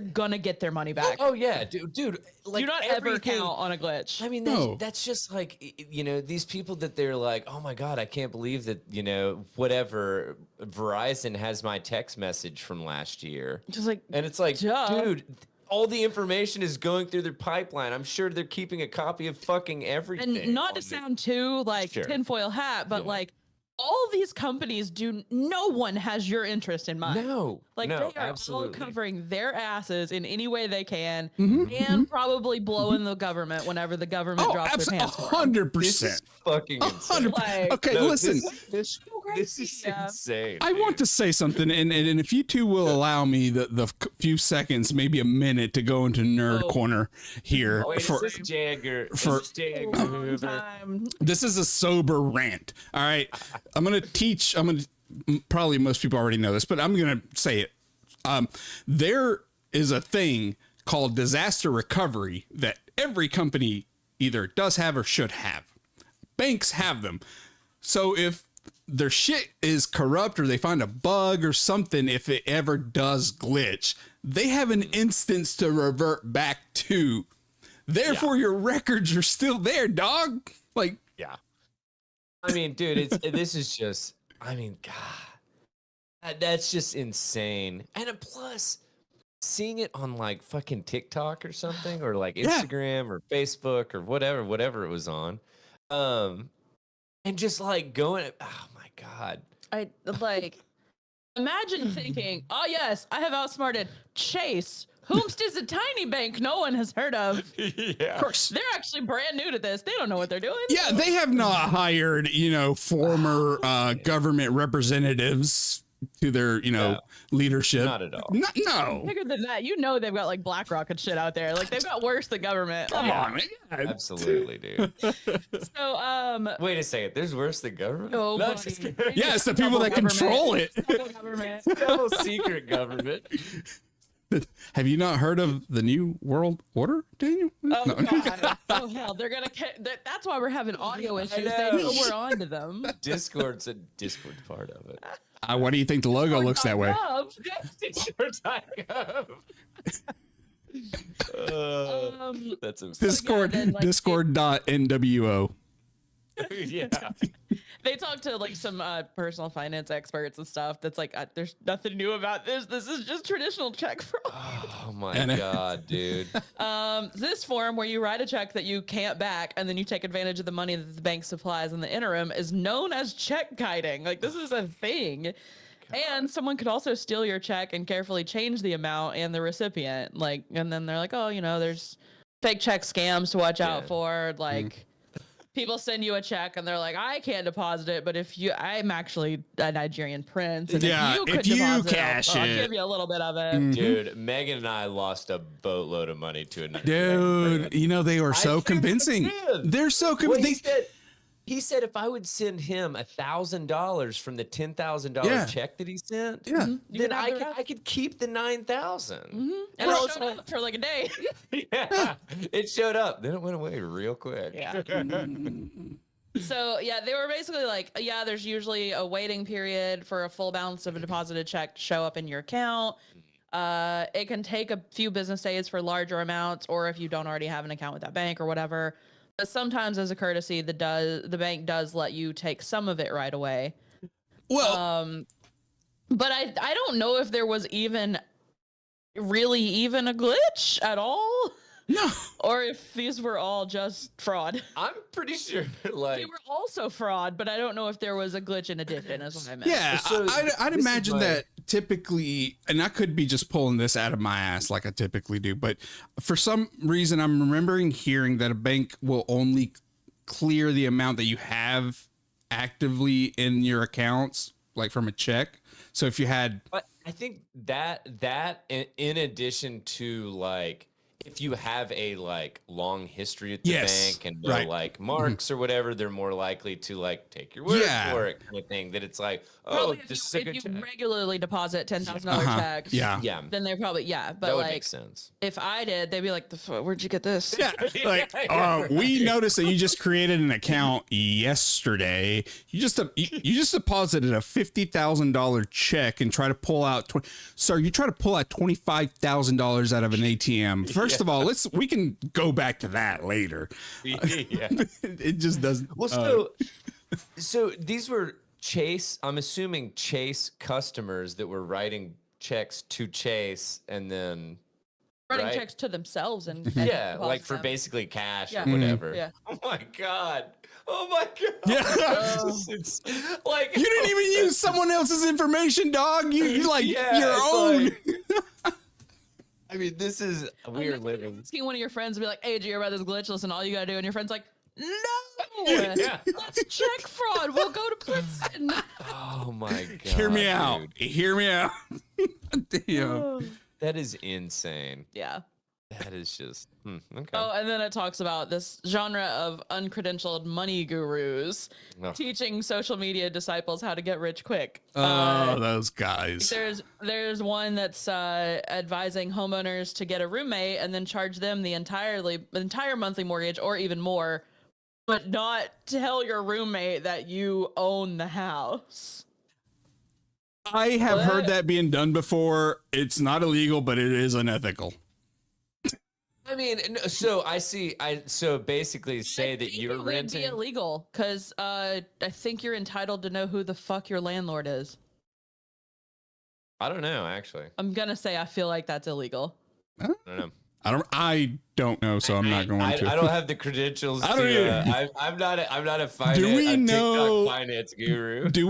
gonna get their money back. Oh yeah, dude. Like Do not ever count on a glitch. I mean, that's just like, these people that they're like, oh my God, I can't believe that, whatever, Verizon has my text message from last year. Just like, and it's like, duh. dude, all the information is going through their pipeline. I'm sure they're keeping a copy of fucking everything. And not to sound too like tinfoil hat, but like all these companies no one has your interest in mind. No, like no, they are absolutely. all covering their asses in any way they can, Mhm, and probably blowing the government whenever the government drops their pants. 100%. This is fucking insane. Okay, listen. This is insane. I want to say something, and if you two will allow me the few seconds, maybe a minute, to go into nerd corner here. Oh, wait, is this Jagger? This is a sober rant. All right, probably most people already know this, but I'm gonna say it. There is a thing called disaster recovery that every company either does have or should have. Banks have them. So if their shit is corrupt or they find a bug or something, if it ever does glitch, they have an instance to revert back to. Therefore, your records are still there, dog. Like, yeah. I mean, dude, this is just, I mean, God, that's just insane. And plus, seeing it on like fucking TikTok or something, or like Instagram or Facebook or whatever it was on, and just like going, oh my God. I like imagine thinking, oh yes, I have outsmarted Chase. Whomst is a tiny bank no one has heard of. Yeah. Of course. They're actually brand new to this. They don't know what they're doing. Yeah, they have not hired, former government representatives to their, leadership. Not at all. No. Bigger than that, they've got like BlackRock and shit out there. Like they've got worse than government. Come on, man. Absolutely, dude. So, wait a second. There's worse than government? Oh, No, buddy. just kidding. Yeah, it's the people that control it. Government. Double secret government. Have you not heard of the New World Order, Daniel? Oh, No. God. Oh, hell. They're going to... That's why we're having audio issues. They know we're on to them. Discord's part of it. Why do you think the logo looks that way? That's Discord.nwo. Yeah. They talk to like some personal finance experts and stuff. That's like, there's nothing new about this. This is just traditional check fraud. Oh my God, dude. This form where you write a check that you can't back and then you take advantage of the money that the bank supplies in the interim is known as check kiting. Like this is a thing. And someone could also steal your check and carefully change the amount and the recipient. Like, and then they're like, oh, there's fake check scams to watch out for. Like, people send you a check and they're like, I can't deposit it, but I'm actually a Nigerian prince. And if you cash I'll give you a little bit of it. Dude, Megan and I lost a boatload of money to a Nigerian Dude, they were so convincing. They're so convincing. He said if I would send him $1,000 from the $10,000 check that he sent, then I could keep the $9,000. And it showed up for like a day. Yeah, it showed up. Then it went away real quick. Yeah. So yeah, they were basically like, there's usually a waiting period for a full balance of a deposited check to show up in your account. It can take a few business days for larger amounts, or if you don't already have an account with that bank or whatever. But sometimes, as a courtesy, the bank does let you take some of it right away. Well, but I don't know if there was even a glitch at all. No. Or if these were all just fraud. I'm pretty sure They were also fraud, but I don't know if there was a glitch in addition, is what I meant. Yeah, So I'd this imagine is my- that typically, and I could be just pulling this out of my ass like I typically do, but for some reason I'm remembering hearing that a bank will only clear the amount that you have actively in your accounts, like from a check. So if you had... But I think that in addition to like, if you have a like long history at the Yes, bank and no right. like marks or whatever, they're more likely to like take your word Yeah. for it, kind of thing. That it's like, oh, Probably this is a if good you check. regularly deposit $10,000 Uh-huh. checks, Yeah. Yeah, then they probably that But would make like, sense. if I did, they'd be like, "Where'd you get this?" Yeah, like we noticed that you just created an account yesterday. You just deposited a $50,000 check and try to pull out. Sir, you try to pull out $25,000 out of an ATM. First of all, we can go back to that later. Yeah. It just doesn't. Well, so these were Chase. I'm assuming Chase customers that were writing checks to Chase and then Writing right? checks to themselves and Yeah, like deposit for them. basically cash Yeah. or whatever. Yeah. Oh my god. Oh my god. Yeah. It's like You didn't even use someone else's information, dog. You like Yeah, your it's own. I mean, this is weird living. Asking one of your friends, be like, "Hey, did you hear about this glitch? Listen, all you gotta do," and your friend's like, "No, Yeah. that's check fraud. We'll go to prison." Oh my god. Hear me out. dude. Hear me out. Damn. That is insane. Yeah. That is just okay. Oh, and then it talks about this genre of uncredentialed money gurus Oh. teaching social media disciples how to get rich quick. Oh, those guys. There's one that's advising homeowners to get a roommate and then charge them the entire monthly mortgage or even more, but not tell your roommate that you own the house. I have heard that being done before. It's not illegal, but it is unethical. I mean, so I see. So basically say that you're It would renting. be illegal because I think you're entitled to know who the fuck your landlord is. I don't know, actually. I'm gonna say I feel like that's illegal. I don't know. I don't know, so I'm not going to. I don't have the credentials. I don't to, I'm not a finance. Do we a know- TikTok finance guru? Do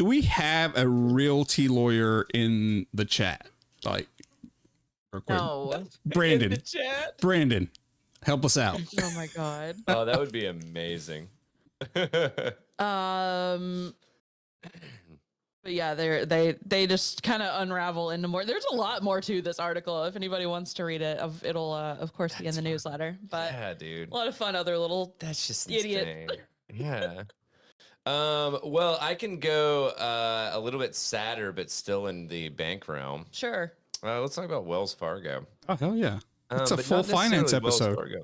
we have a realty lawyer in the chat? Like, real quick. No. Brandon. In the chat? Brandon, help us out. Oh my god. Oh, that would be amazing. But yeah, they just kind of unravel into more. There's a lot more to this article. If anybody wants to read it, it'll of course be in the newsletter. But Yeah, dude. a lot of fun. Other little That's just idiot. insane. Yeah. Well, I can go a little bit sadder, but still in the bank realm. Sure. Let's talk about Wells Fargo. Oh hell yeah! It's a But full not finance necessarily Wells episode. Fargo.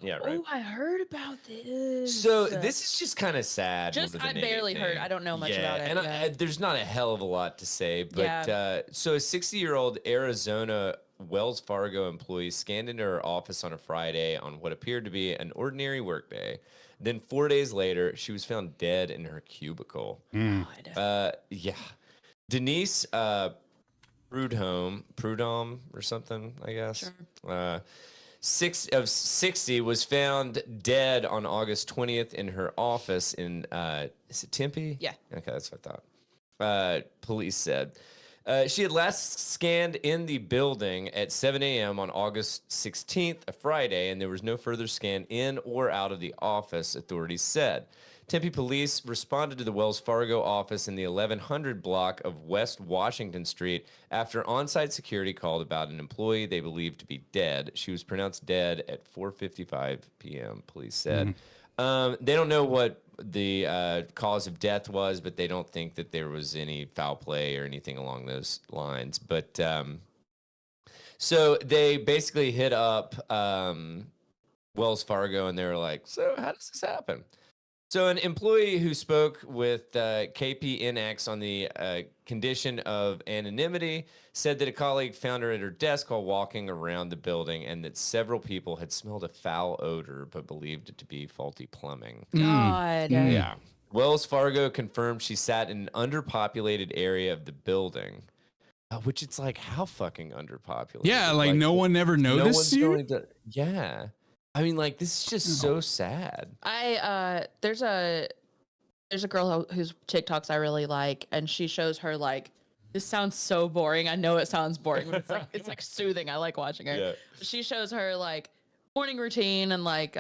Yeah, right. Oh, I heard about this. So this is just kind of sad. Just more than I barely heard. anything. I don't know much Yeah, about it. and yeah. there's not a hell of a lot to say. But Yeah. so a 60-year-old Arizona Wells Fargo employee scanned into her office on a Friday on what appeared to be an ordinary workday. Then 4 days later, she was found dead in her cubicle. God. Yeah, Denise Prudhomme or something, I guess. Sure. 60 was found dead on August 20th in her office in is it Tempe? Yeah. Okay, that's what I thought. Police said. She had last scanned in the building at 7 a.m. on August 16th, a Friday, and there was no further scan in or out of the office, authorities said. Tempe police responded to the Wells Fargo office in the 1100 block of West Washington Street after on-site security called about an employee they believed to be dead. She was pronounced dead at 4:55 p.m., police said. They don't know what the cause of death was, but they don't think that there was any foul play or anything along those lines. But so they basically hit up Wells Fargo and they were like, so how does this happen? So an employee who spoke with KPNX on the condition of anonymity said that a colleague found her at her desk while walking around the building and that several people had smelled a foul odor but believed it to be faulty plumbing. God. Yeah. Wells Fargo confirmed she sat in an underpopulated area of the building, which it's like, how fucking underpopulated? Yeah, like no one ever noticed one's you. going to, yeah. I mean, like, this is just so sad. There's a girl whose TikToks I really like, and she shows her like, this sounds so boring. I know it sounds boring, but it's like soothing. I like watching her. Yeah. She shows her like morning routine and like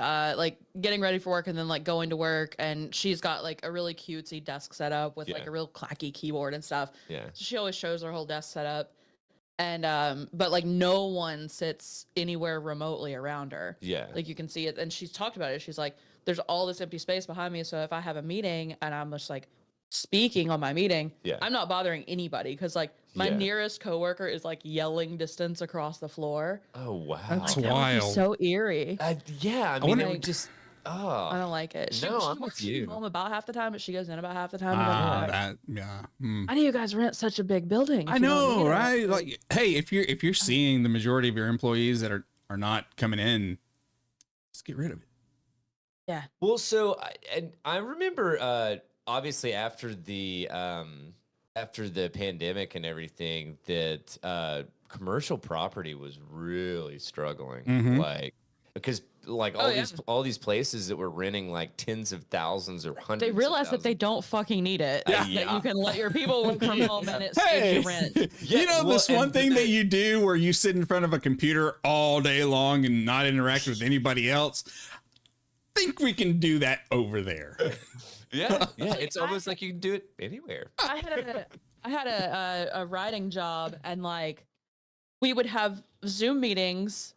getting ready for work and then like going to work, and she's got like a really cutesy desk set up with like Yeah. a real clacky keyboard and stuff. Yeah. So she always shows her whole desk set up. And but like no one sits anywhere remotely around her. Yeah. Like you can see it, and she's talked about it. She's like, there's all this empty space behind me, so if I have a meeting and I'm just like speaking on my meeting, Yeah. I'm not bothering anybody because like my Yeah. nearest coworker is like yelling distance across the floor. Oh wow. That's That would be wild. so eerie. Yeah, I mean, wonder- it would just. I Oh. don't like it. She, No, she I'm works with you. from home about half the time, but she goes in about half the time. Yeah. Hmm. I know you guys rent such a big building. I if you don't know, need it. right? Like, hey, if you're seeing the majority of your employees that are not coming in, just get rid of it. Yeah. Well, so I remember obviously after the pandemic and everything that commercial property was really struggling, Mhm. like because like all these places that were renting like tens of thousands or hundreds. They of realize that they thousands. don't fucking need it. Yeah. That you can let your people work from home and it Hey, saves you rent. you know this well, one and thing the- that you do where you sit in front of a computer all day long and not interact with anybody else? Think we can do that over there. Yeah, it's almost like you can do it anywhere. I had a writing job, and like we would have Zoom meetings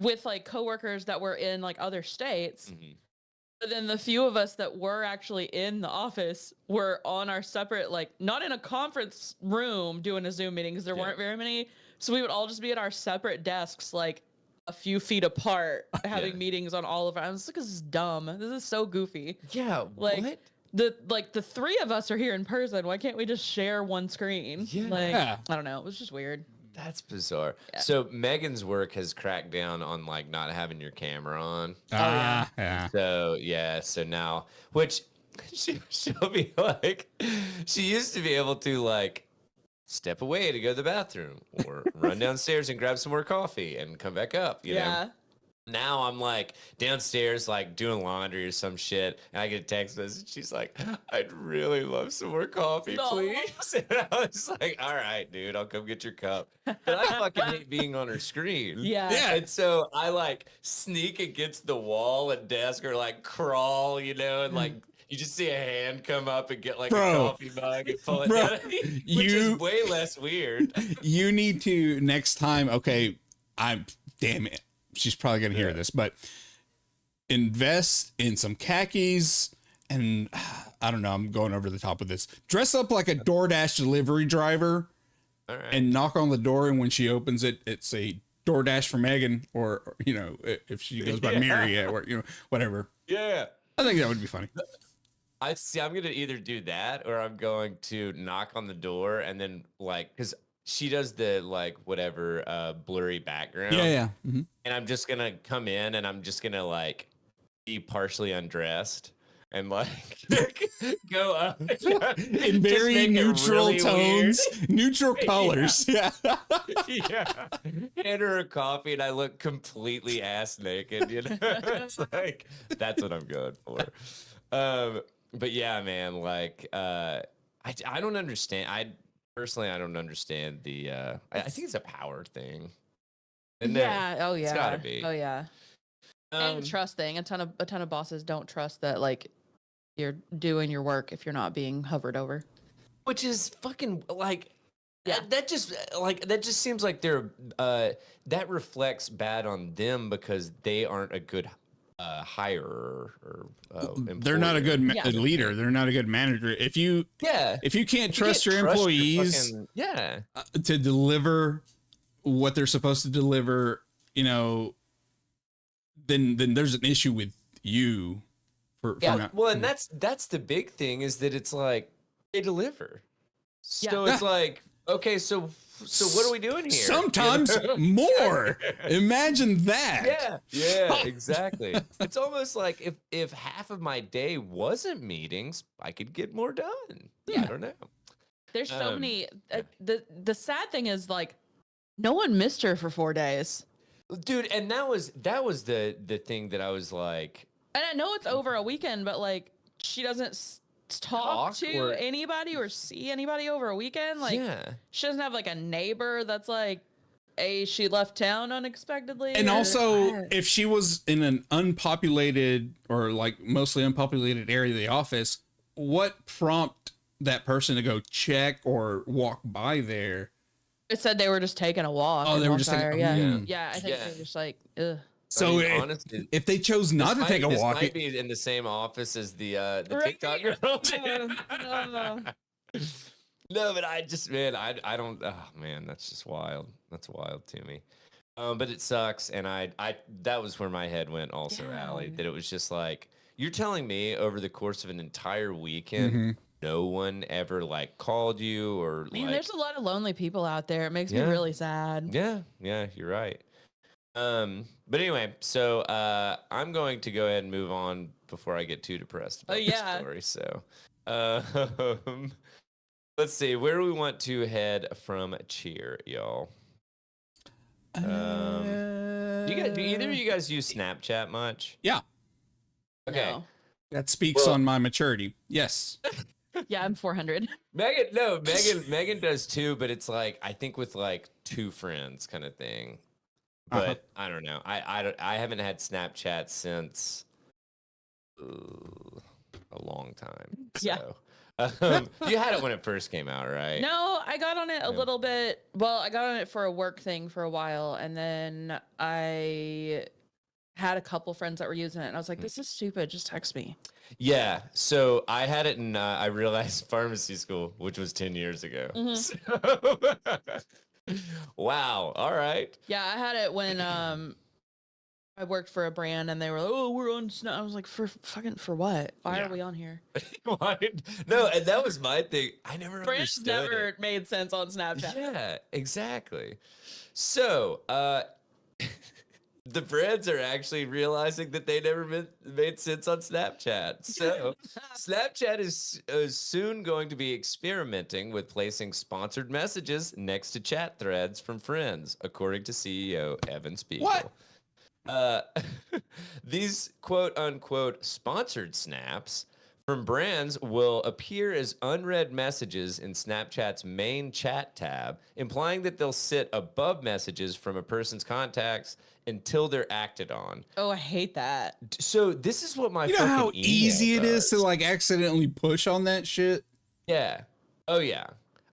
with like coworkers that were in like other states. Mhm. But then the few of us that were actually in the office were on our separate, like not in a conference room doing a Zoom meeting because there weren't very many. So we would all just be at our separate desks, like a few feet apart, having meetings on all of our. I was like, this is dumb. This is so goofy. Yeah, Like what? the three of us are here in person. Why can't we just share one screen? Yeah. Like Yeah. I don't know. It was just weird. That's bizarre. Yeah. So Megan's work has cracked down on like not having your camera on. Yeah. So yeah, so now, which she'll be like, she used to be able to like step away to go to the bathroom or run downstairs and grab some more coffee and come back up. You know? Now I'm like downstairs, like doing laundry or some shit, and I get a text message. She's like, "I'd really love some more coffee, No. please." And I was like, "All right, dude, I'll come get your cup." But I fucking hate being on her screen. Yeah. And so I like sneak against the wall and desk or like crawl, you know, and like you just see a hand come up and get like Bro. a coffee mug and pull it Bro, down, which you- is way less weird. You need to next time. Okay, damn it. She's probably gonna hear this, but invest in some khakis and I don't know. I'm going over the top of this. Dress up like a DoorDash delivery driver All right. and knock on the door. And when she opens it, it's a DoorDash for Megan, or you know, if she goes by Mary, or you know, whatever. Yeah. I think that would be funny. I see. I'm gonna either do that or I'm going to knock on the door and then like, cause she does the like whatever blurry background. Yeah. Mm-hmm. And I'm just gonna come in and I'm just gonna like be partially undressed and like go up In very neutral tones, neutral colors. Yeah. Yeah. Hand her a coffee and I look completely ass naked, you know? It's like that's what I'm going for. But yeah, man, like I don't understand. I don't understand the I think it's a power thing. Isn't it? Yeah. Oh yeah. It's gotta be. Oh yeah. And trust thing. A ton of bosses don't trust that like you're doing your work if you're not being hovered over. Which is fucking like Yeah. that just seems like they're that reflects bad on them because they aren't a good hirer or They're not a good Yeah. leader. They're not a good manager. If you can't If you trust can't your trust employees fucking- to deliver what they're supposed to deliver, you know, then there's an issue with you for not. Well, and that's the big thing is that it's like they deliver. So Yeah. it's like, okay, so what are we doing here? Sometimes You know? more. Imagine that. Yeah, exactly. It's almost like if half of my day wasn't meetings, I could get more done. I don't know. There's so many. The sad thing is like, no one missed her for 4 days. Dude, and that was the thing that I was like, And I know it's over a weekend, but like she doesn't talk to or- anybody or see anybody over a weekend. Like she doesn't have like a neighbor that's like, hey, she left town unexpectedly. And or- also, if she was in an unpopulated or like mostly unpopulated area of the office, what prompt that person to go check or walk by there It said they were just taking a walk. Oh, in they were just Wilshire. taking- Yeah. Hmm. Yeah, I think Yeah. they're just like, ugh. So I mean, if, honestly, if they chose not to take a this walk, might be in the same office as the Right? TikTok girl. Uh, No, but I just, man, I don't. Oh man, that's just wild. That's wild to me. But it sucks, and I that was where my head went also, Yeah. Allie. That it was just like you're telling me over the course of an entire weekend, Mm-hmm. no one ever like called you or Man, like. there's a lot of lonely people out there. It makes me Yeah. really sad. Yeah, you're right. But anyway, so I'm going to go ahead and move on before I get too depressed about this story. So, let's see, where do we want to head from cheer, y'all? Do either of you guys use Snapchat much? Yeah. Okay. No. That speaks Well- on my maturity. Yes. Yeah, I'm 400. Megan does too, but it's like I think with like two friends kind of thing. But I don't know. I haven't had Snapchat since a long time. So. Yeah. You had it when it first came out, right? No, I got on it a little bit. Well, I got on it for a work thing for a while, and then I had a couple friends that were using it, and I was like, "This is stupid. Just text me." Yeah. So I had it in I realized pharmacy school, which was 10 years ago. So, wow. All right. Yeah, I had it when I worked for a brand, and they were like, "Oh, we're on Snap." I was like, "For what? Why Yeah. are we on here?" No, and that was my thing. I never Brands understood never it. made sense on Snapchat. Yeah, exactly. So, the brands are actually realizing that they never made sense on Snapchat. So, Snapchat is soon going to be experimenting with placing sponsored messages next to chat threads from friends, according to CEO Evan Spiegel. What? These quote unquote sponsored snaps from brands will appear as unread messages in Snapchat's main chat tab, implying that they'll sit above messages from a person's contacts until they're acted on. Oh, I hate that. So this is what my You know how fucking email easy it is to does. like accidentally push on that shit? Yeah. Oh yeah.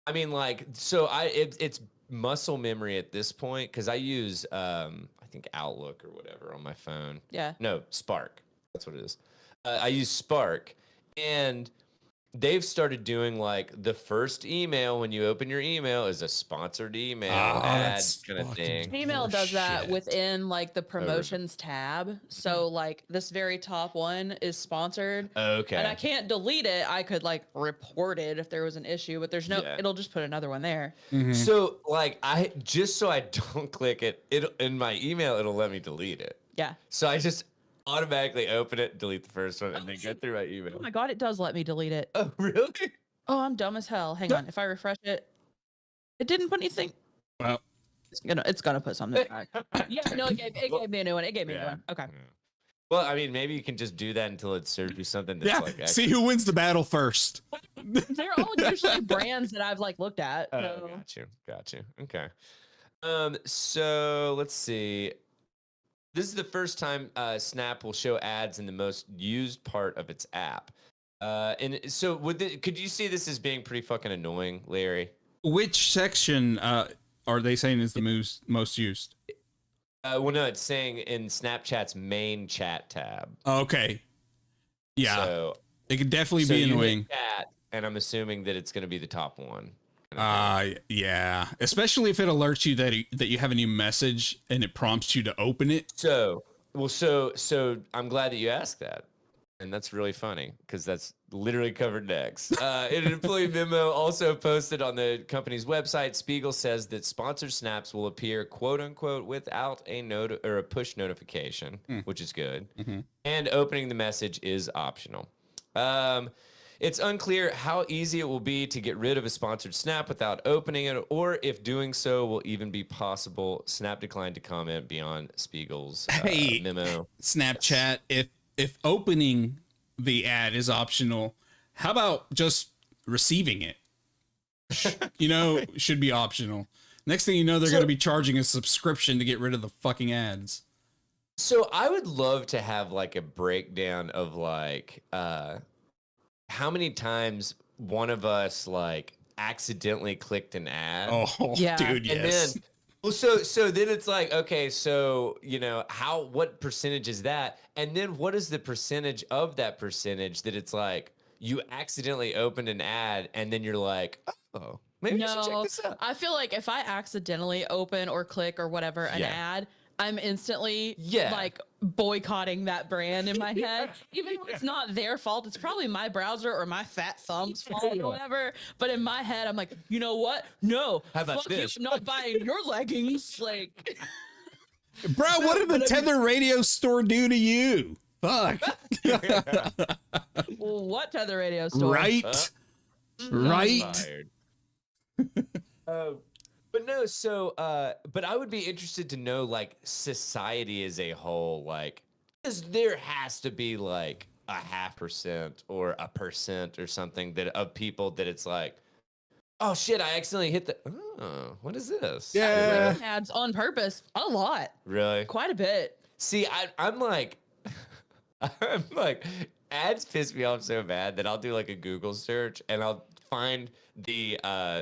I mean, like, so it's muscle memory at this point because I use I think Outlook or whatever on my phone. Yeah. No, Spark. That's what it is. I use Spark, and they've started doing like the first email when you open your email is a sponsored email ad that's kind of fucking thing. Gmail does that Horseshit. within like the promotions tab. So like this very top one is sponsored. Okay. And I can't delete it. I could like report it if there was an issue, but there's no, Yeah. it'll just put another one there. So like I just so I don't click it in my email, it'll let me delete it. Yeah. So I just automatically open it, delete the first one, and then go through my email. Oh my God, it does let me delete it. Oh, really? Oh, I'm dumb as hell. Hang on. If I refresh it, it didn't put anything. Well, It's gonna put something back. Yeah, no, it gave me a new one. It gave me a new Yeah. one. Okay. Well, I mean, maybe you can just do that until it serves you something that's yeah. like See who wins the battle first. They're all usually brands that I've like looked at. Oh, So. got you. Okay. So let's see. This is the first time Snap will show ads in the most used part of its app. And so could you see this as being pretty fucking annoying, Larry? Which section are they saying is the most used? Well, no, it's saying in Snapchat's main chat tab. Okay. Yeah. So, it could definitely so be you hit annoying. chat, and I'm assuming that it's going to be the top one. Yeah. Especially if it alerts you that you have a new message and it prompts you to open it. So I'm glad that you asked that. And that's really funny because that's literally covered next. In an employee memo also posted on the company's website, Spiegel says that sponsored snaps will appear, quote unquote, without a note or a push notification, which is good. And opening the message is optional. It's unclear how easy it will be to get rid of a sponsored snap without opening it, or if doing so will even be possible. Snap declined to comment beyond Spiegel's memo. Snapchat, if opening the ad is optional, how about just receiving it? Should be optional. Next thing you know, they're going to be charging a subscription to get rid of the fucking ads. So I would love to have like a breakdown of like how many times one of us like accidentally clicked an ad. Oh, Yeah. dude, And yes. then, well, so then it's like, okay, so what percentage is that? And then what is the percentage of that percentage that it's like you accidentally opened an ad and then you're like, oh, maybe you should check No, this out. I feel like if I accidentally open or click or whatever an Yeah. ad, I'm instantly Yeah. like boycotting that brand in my head. Even though it's not their fault, it's probably my browser or my fat thumb's fault or whatever. But in my head, I'm like, you know what? No, How about fuck this? you, not buying your leggings. Like, Bro, what did the Tether radio store do to you? Fuck. what Tether radio store? Right? Right? Fired. But no, so but I would be interested to know like society as a whole, like, because there has to be like a 0.5% or 1% or something that of people that it's like, oh shit, I accidentally hit the what is this? Yeah. Ads on purpose, a lot, Really? quite a bit. See, I'm like I'm like ads piss me off so bad that I'll do like a Google search and I'll find the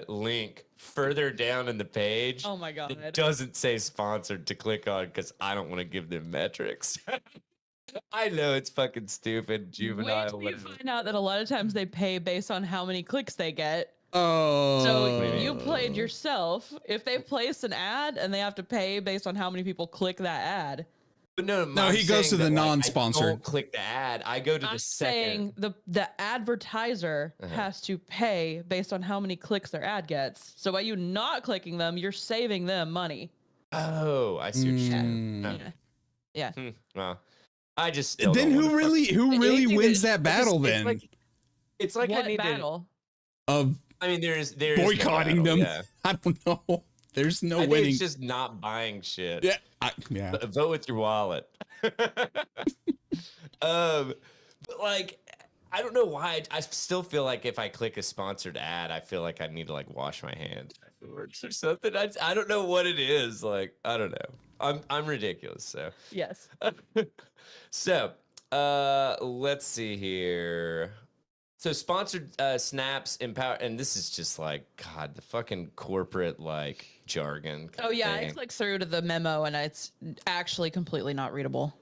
link further down in the page. Oh my god. It doesn't say sponsored to click on because I don't want to give them metrics. I know it's fucking stupid, Wait juvenile. till you Whatever. find out that a lot of times they pay based on how many clicks they get. Oh. So you played yourself. If they place an ad and they have to pay based on how many people click that ad. But no, No, I'm he goes saying to the that, like, I non-sponsored. don't click the ad. I go to the I'm second. saying the advertiser has to pay based on how many clicks their ad gets. So by you not clicking them, you're saving them money. Oh, I see what you're saying. Mm. Yeah. Well, I just still Then don't who wanna really anything wins that battle it's then? Like, it's like I What need battle? Of I mean, there is no boycotting battle, them. Yeah. I don't know. There's no I think winning. it's just not buying shit. Yeah. Yeah. Vote with your wallet. But like, I don't know why. I still feel like if I click a sponsored ad, I feel like I need to like wash my hands afterwards or something. I don't know what it is. Like, I don't know. I'm ridiculous. So Yes. so let's see here. So sponsored snaps empower, and this is just like God, the fucking corporate like jargon. kind Oh of yeah, I thing. clicked through to the memo and it's actually completely not readable.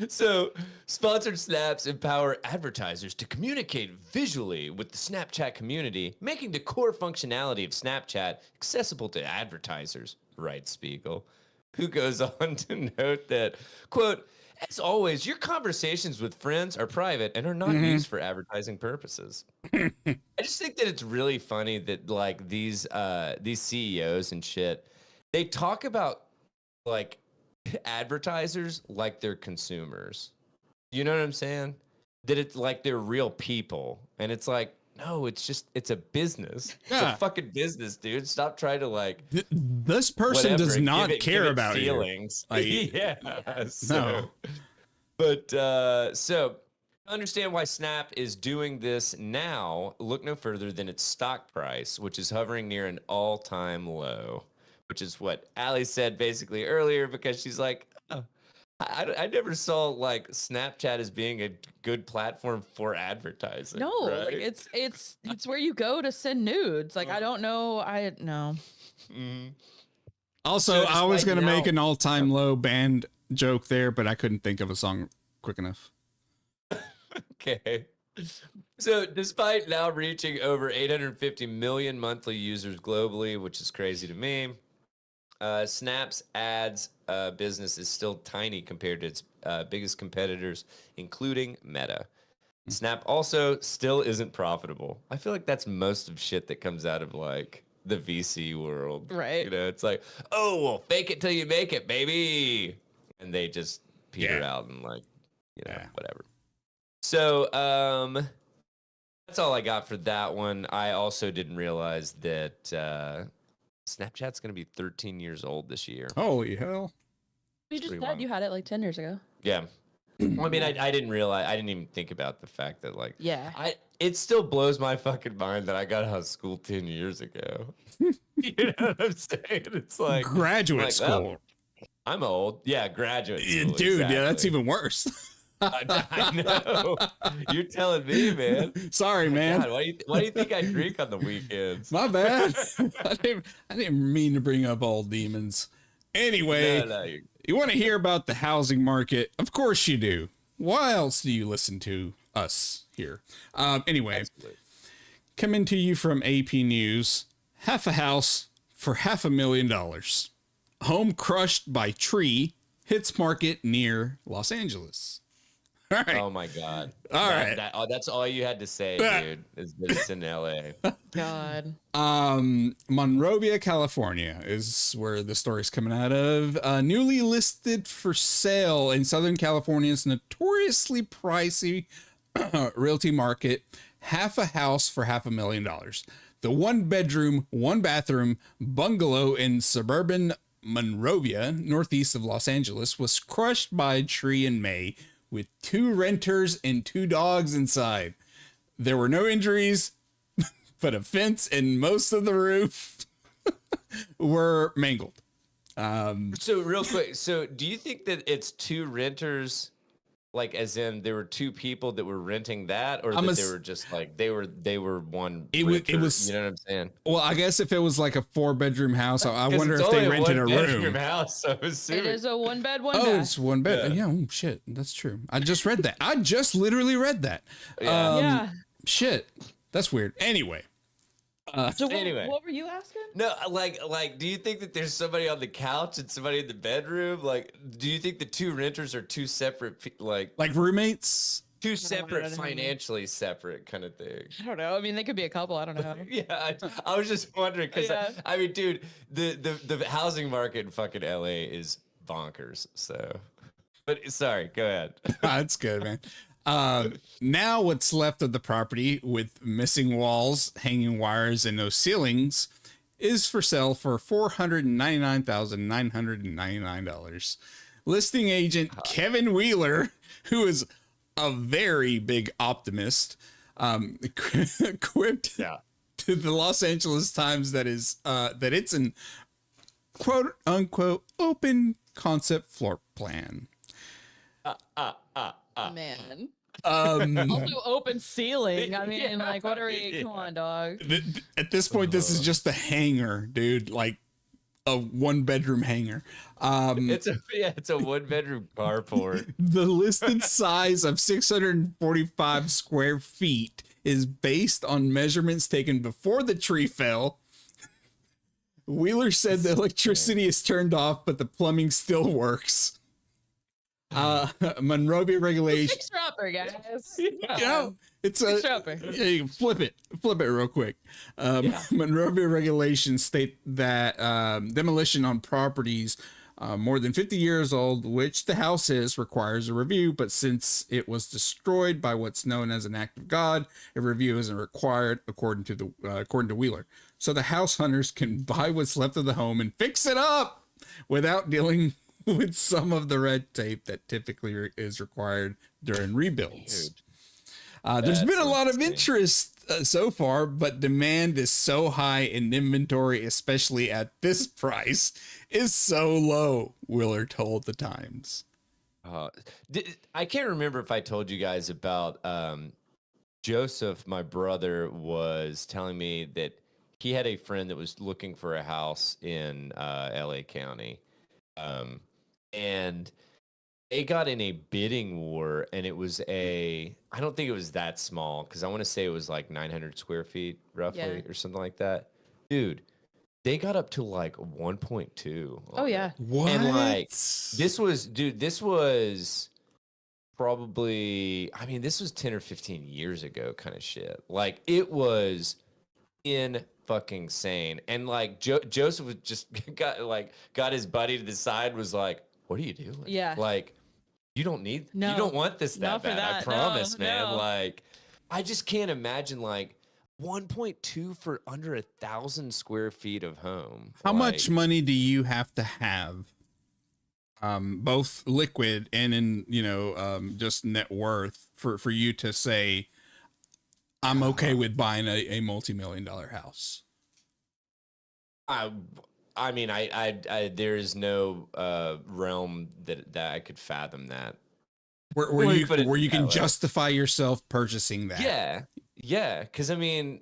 So, sponsored snaps empower advertisers to communicate visually with the Snapchat community, making the core functionality of Snapchat accessible to advertisers, writes Spiegel, who goes on to note that, quote, as always, your conversations with friends are private and are not used for advertising purposes. I just think that it's really funny that like these CEOs and shit, they talk about like advertisers like they're consumers. You know what I'm saying? That it's like they're real people. And it's like, no, it's a business. It's Yeah. a fucking business, dude. Stop trying to like This person whatever, does not give care it about feelings. Like, yeah. No. But so to understand why Snap is doing this now, look no further than its stock price, which is hovering near an all-time low, which is what Allie said basically earlier, because she's like, oh, I never saw like Snapchat as being a good platform for advertising. No, right? like it's where you go to send nudes. Like I don't know. I no. Mhm. Also, So I was despite gonna make now- an all-time low band joke there, but I couldn't think of a song quick enough. Okay. So, despite now reaching over 850 million monthly users globally, which is crazy to me, Snap's ads business is still tiny compared to its biggest competitors, including Meta. Snap also still isn't profitable. I feel like that's most of shit that comes out of like the VC world. Right. You know, it's like, oh, well, fake it till you make it, baby. And they just peter Yeah. out and like, you know, Yeah. whatever. So, that's all I got for that one. I also didn't realize that Snapchat's going to be 13 years old this year. Holy hell. You just pretty said wild. you had it like 10 years ago. Yeah. Well, I mean, I didn't realize, I didn't even think about the fact that, like, Yeah. it still blows my fucking mind that I got out of school 10 years ago. You know what I'm saying? It's like Graduate like, school. well, I'm old. Yeah, graduate school. Dude, yeah, that's exactly. even worse. I know. You're telling me, man. Sorry, man. God, why do you think I drink on the weekends? My bad. I didn't mean to bring up all demons. Anyway, No, you want to hear about the housing market? Of course you do. Why else do you listen to us here? Anyway, absolutely. coming to you from AP News, half a house for $500,000. Home crushed by tree hits market near Los Angeles. All right. Oh my God. All right. That's all you had to say, dude. Is that it's in LA. God. Monrovia, California is where the story's coming out of. Newly listed for sale in Southern California's notoriously pricey realty market. Half a house for $500,000. The 1-bedroom, 1-bathroom bungalow in suburban Monrovia, northeast of Los Angeles, was crushed by a tree in May with 2 renters and 2 dogs inside. There were no injuries, but a fence and most of the roof were mangled. So real quick, so do you think that it's 2 renters, like as in there were 2 people that were renting that, or that they were just like they were one? It was, you know what I'm saying? Well, I guess if it was like a 4-bedroom house, I wonder it's if they only rented a one-bedroom room. house. So It is a 1-bed, 1 Oh, bath. it's 1 bed. Yeah. Oh, shit. That's true. I just read that. I just literally read that. Yeah. Yeah. Shit. That's weird. Anyway. So anyway. what were you asking? No, like, do you think that there's somebody on the couch and somebody in the bedroom? Like, do you think the 2 renters are 2 separate, like roommates? 2 separate, financially separate kind of thing? I don't know. I mean, they could be a couple. I don't know. Yeah, I was just wondering because Yeah. I mean, dude, the housing market in fucking LA is bonkers. So, but sorry, go ahead. That's good, man. Now what's left of the property with missing walls, hanging wires, and no ceilings is for sale for $499,999. Listing agent Kevin Wheeler, who is a very big optimist, quipped to the Los Angeles Times that it's an quote unquote open concept floor plan. Man. Um, Also open ceiling. I mean, like, what are we? Come on, dog. At this point, this is just a hangar, dude. Like a 1-bedroom hangar. It's a 1-bedroom carport. The listed size of 645 square feet is based on measurements taken before the tree fell. Wheeler said the electricity is turned off, but the plumbing still works. Monrovia regulation. Fixer upper, guys. You know, it's a yeah, you can flip it real quick. Monrovia regulations state that demolition on properties more than 50 years old, which the house is, requires a review. But since it was destroyed by what's known as an act of God, a review isn't required, according to Wheeler. So the house hunters can buy what's left of the home and fix it up without dealing with some of the red tape that typically is required during rebuilds. There's been a lot of interest so far, but demand is so high and inventory, especially at this price, is so low, Wheeler told the Times. I can't remember if I told you guys about Joseph, my brother, was telling me that he had a friend that was looking for a house in LA County. And they got in a bidding war, and it was I don't think it was that small, because I want to say it was like 900 square feet roughly or something like that. Dude, they got up to like 1.2. Oh, yeah. What? And like, this was probably, I mean, this was 10 or 15 years ago kind of shit. Like, it was in fucking sane. And like Joseph was just got his buddy to the side, was like, what are you doing? Yeah. Like, you don't want this that bad. I promise, man. No. Like, I just can't imagine like 1.2 for under 1,000 square feet of home. How much money do you have to have, both liquid and in, just net worth for you to say, I'm okay with buying a multi-million-dollar house? I mean, I there is no realm that I could fathom that. Where Let me put it you can that way. justify yourself purchasing that. Yeah, because I mean,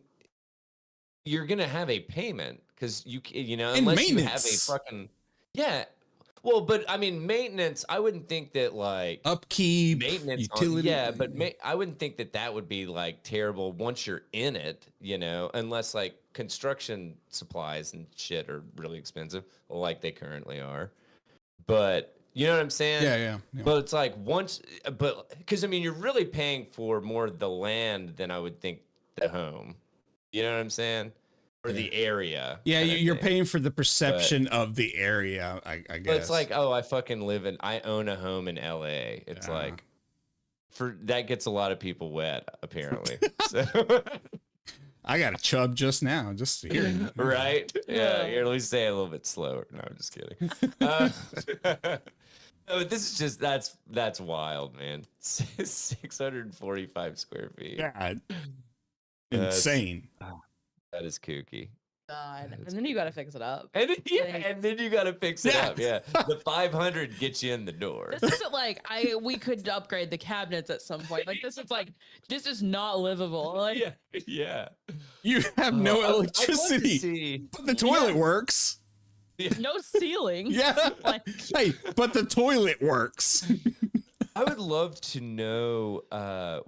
you're gonna have a payment because you know, And unless you have a maintenance. fucking yeah. Well, but I mean, maintenance. I wouldn't think that like Upkeep, maintenance on utility. but I wouldn't think that that would be like terrible once you're in it, you know, unless like construction supplies and shit are really expensive, like they currently are. But you know what I'm saying? Yeah. But it's like but because I mean, you're really paying for more the land than I would think the home. You know what I'm saying? Or the area. Yeah, kinda you're thing. paying for the perception of the area, I guess. But it's like, oh, I own a home in LA. It's like that gets a lot of people wet, apparently. So I got a chub just now, just hearing it. right? Yeah, here, let me say it a little bit slower. No, I'm just kidding. No, but this is just that's wild, man. 645 square feet. God. Insane. That is kooky. God. And then you got to fix it up. And then you got to fix it up. Yeah, the 500 gets you in the door. This isn't like we could upgrade the cabinets at some point. Like this is not livable. Like yeah. You have no electricity, but the toilet works. no ceiling. Yeah. Hey, but the toilet works. I would love to know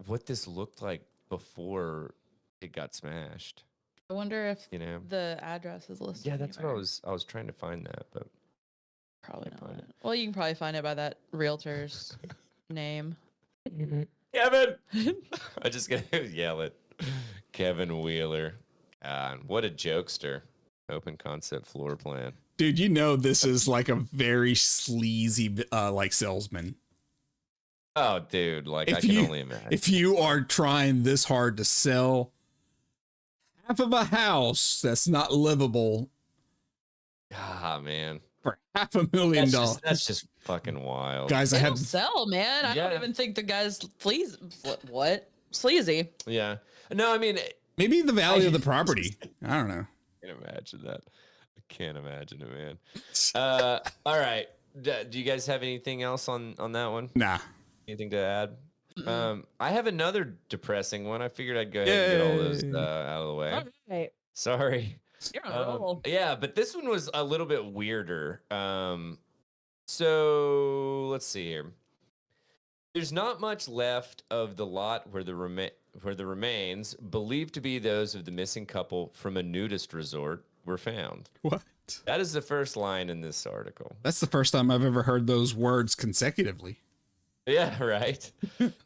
what this looked like before it got smashed. I wonder if You know? the address is listed. Yeah, that's what anywhere. I was trying to find that, but Probably not. Well, you can probably find it by that realtor's name. Kevin. I just gonna yell it. Kevin Wheeler. God, what a jokester. Open concept floor plan. Dude, you know this is like a very sleazy like salesman. Oh, dude, like I can only imagine. If you are trying this hard to sell half of a house that's not livable Ah, man. for $500,000. That's just fucking wild. Guys, They I don't have sell, man. I don't Yeah. even think the guy's what? Sleazy. Yeah. No, I mean, maybe the value of the property. I don't know. I can't imagine that. I can't imagine it, man. All right. Do you guys have anything else on that one? Nah. Anything to add? I have another depressing one. I figured I'd go ahead and get all those out of the way. All right. Sorry. You're on a roll. Yeah, but this one was a little bit weirder. So let's see here. There's not much left of the lot where the remains, believed to be those of the missing couple from a nudist resort, were found. What? That is the first line in this article. That's the first time I've ever heard those words consecutively. Yeah, right.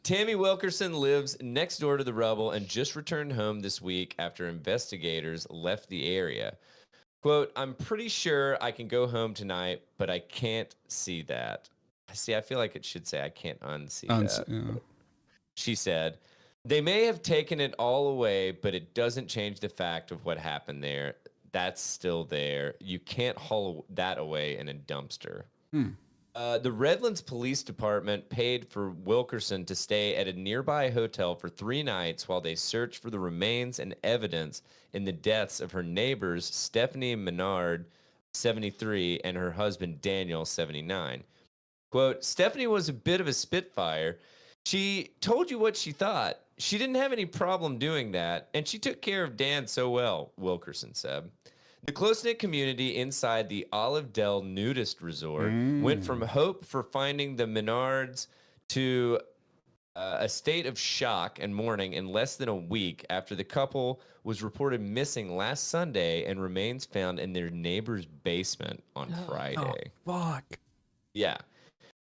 Tammy Wilkerson lives next door to the rubble and just returned home this week after investigators left the area. Quote, I'm pretty sure I can go home tonight, but I can't see that. See, I feel like it should say I can't unsee that. Yeah. She said, they may have taken it all away, but it doesn't change the fact of what happened there. That's still there. You can't haul that away in a dumpster. The Redlands Police Department paid for Wilkerson to stay at a nearby hotel for 3 nights while they searched for the remains and evidence in the deaths of her neighbors, Stephanie Menard, 73, and her husband, Daniel, 79. Quote, Stephanie was a bit of a spitfire. She told you what she thought. She didn't have any problem doing that, and she took care of Dan so well, Wilkerson said. The close-knit community inside the Olive Dell nudist resort went from hope for finding the Menards to a state of shock and mourning in less than a week after the couple was reported missing last Sunday and remains found in their neighbor's basement on Friday. Fuck. Yeah.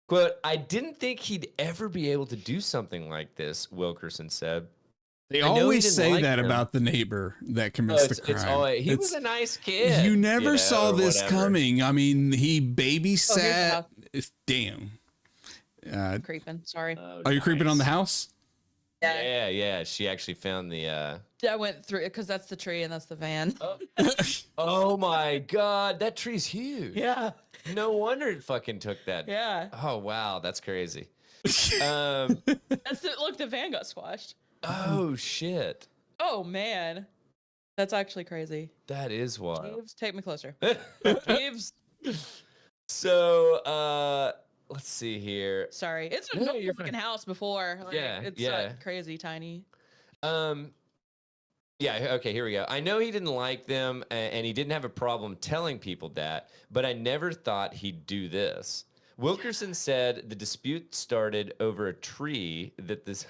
Quote, I didn't think he'd ever be able to do something like this, Wilkerson said. They I know he always didn't say like that him. about the neighbor that commits the crime. He was a nice kid. You never saw or this whatever. coming. I mean, he babysat. Oh, Damn. Creeping. Sorry. Are you creeping on the house? Yeah. She actually found the. I went through it because that's the tree and that's the van. Oh my God, that tree's huge. Yeah. No wonder it fucking took that. Yeah. Oh wow, that's crazy. That's it. Look, the van got squashed. Oh shit. Oh man, that's actually crazy. That is wild. Jeeves, take me closer. Jeeves. So let's see here. Sorry, it's a No, normal you're fucking fine. house before. Like, Yeah, it's yeah. crazy tiny. Yeah, okay, here we go. I know he didn't like them and he didn't have a problem telling people that, but I never thought he'd do this. Wilkerson said the dispute started over a tree that this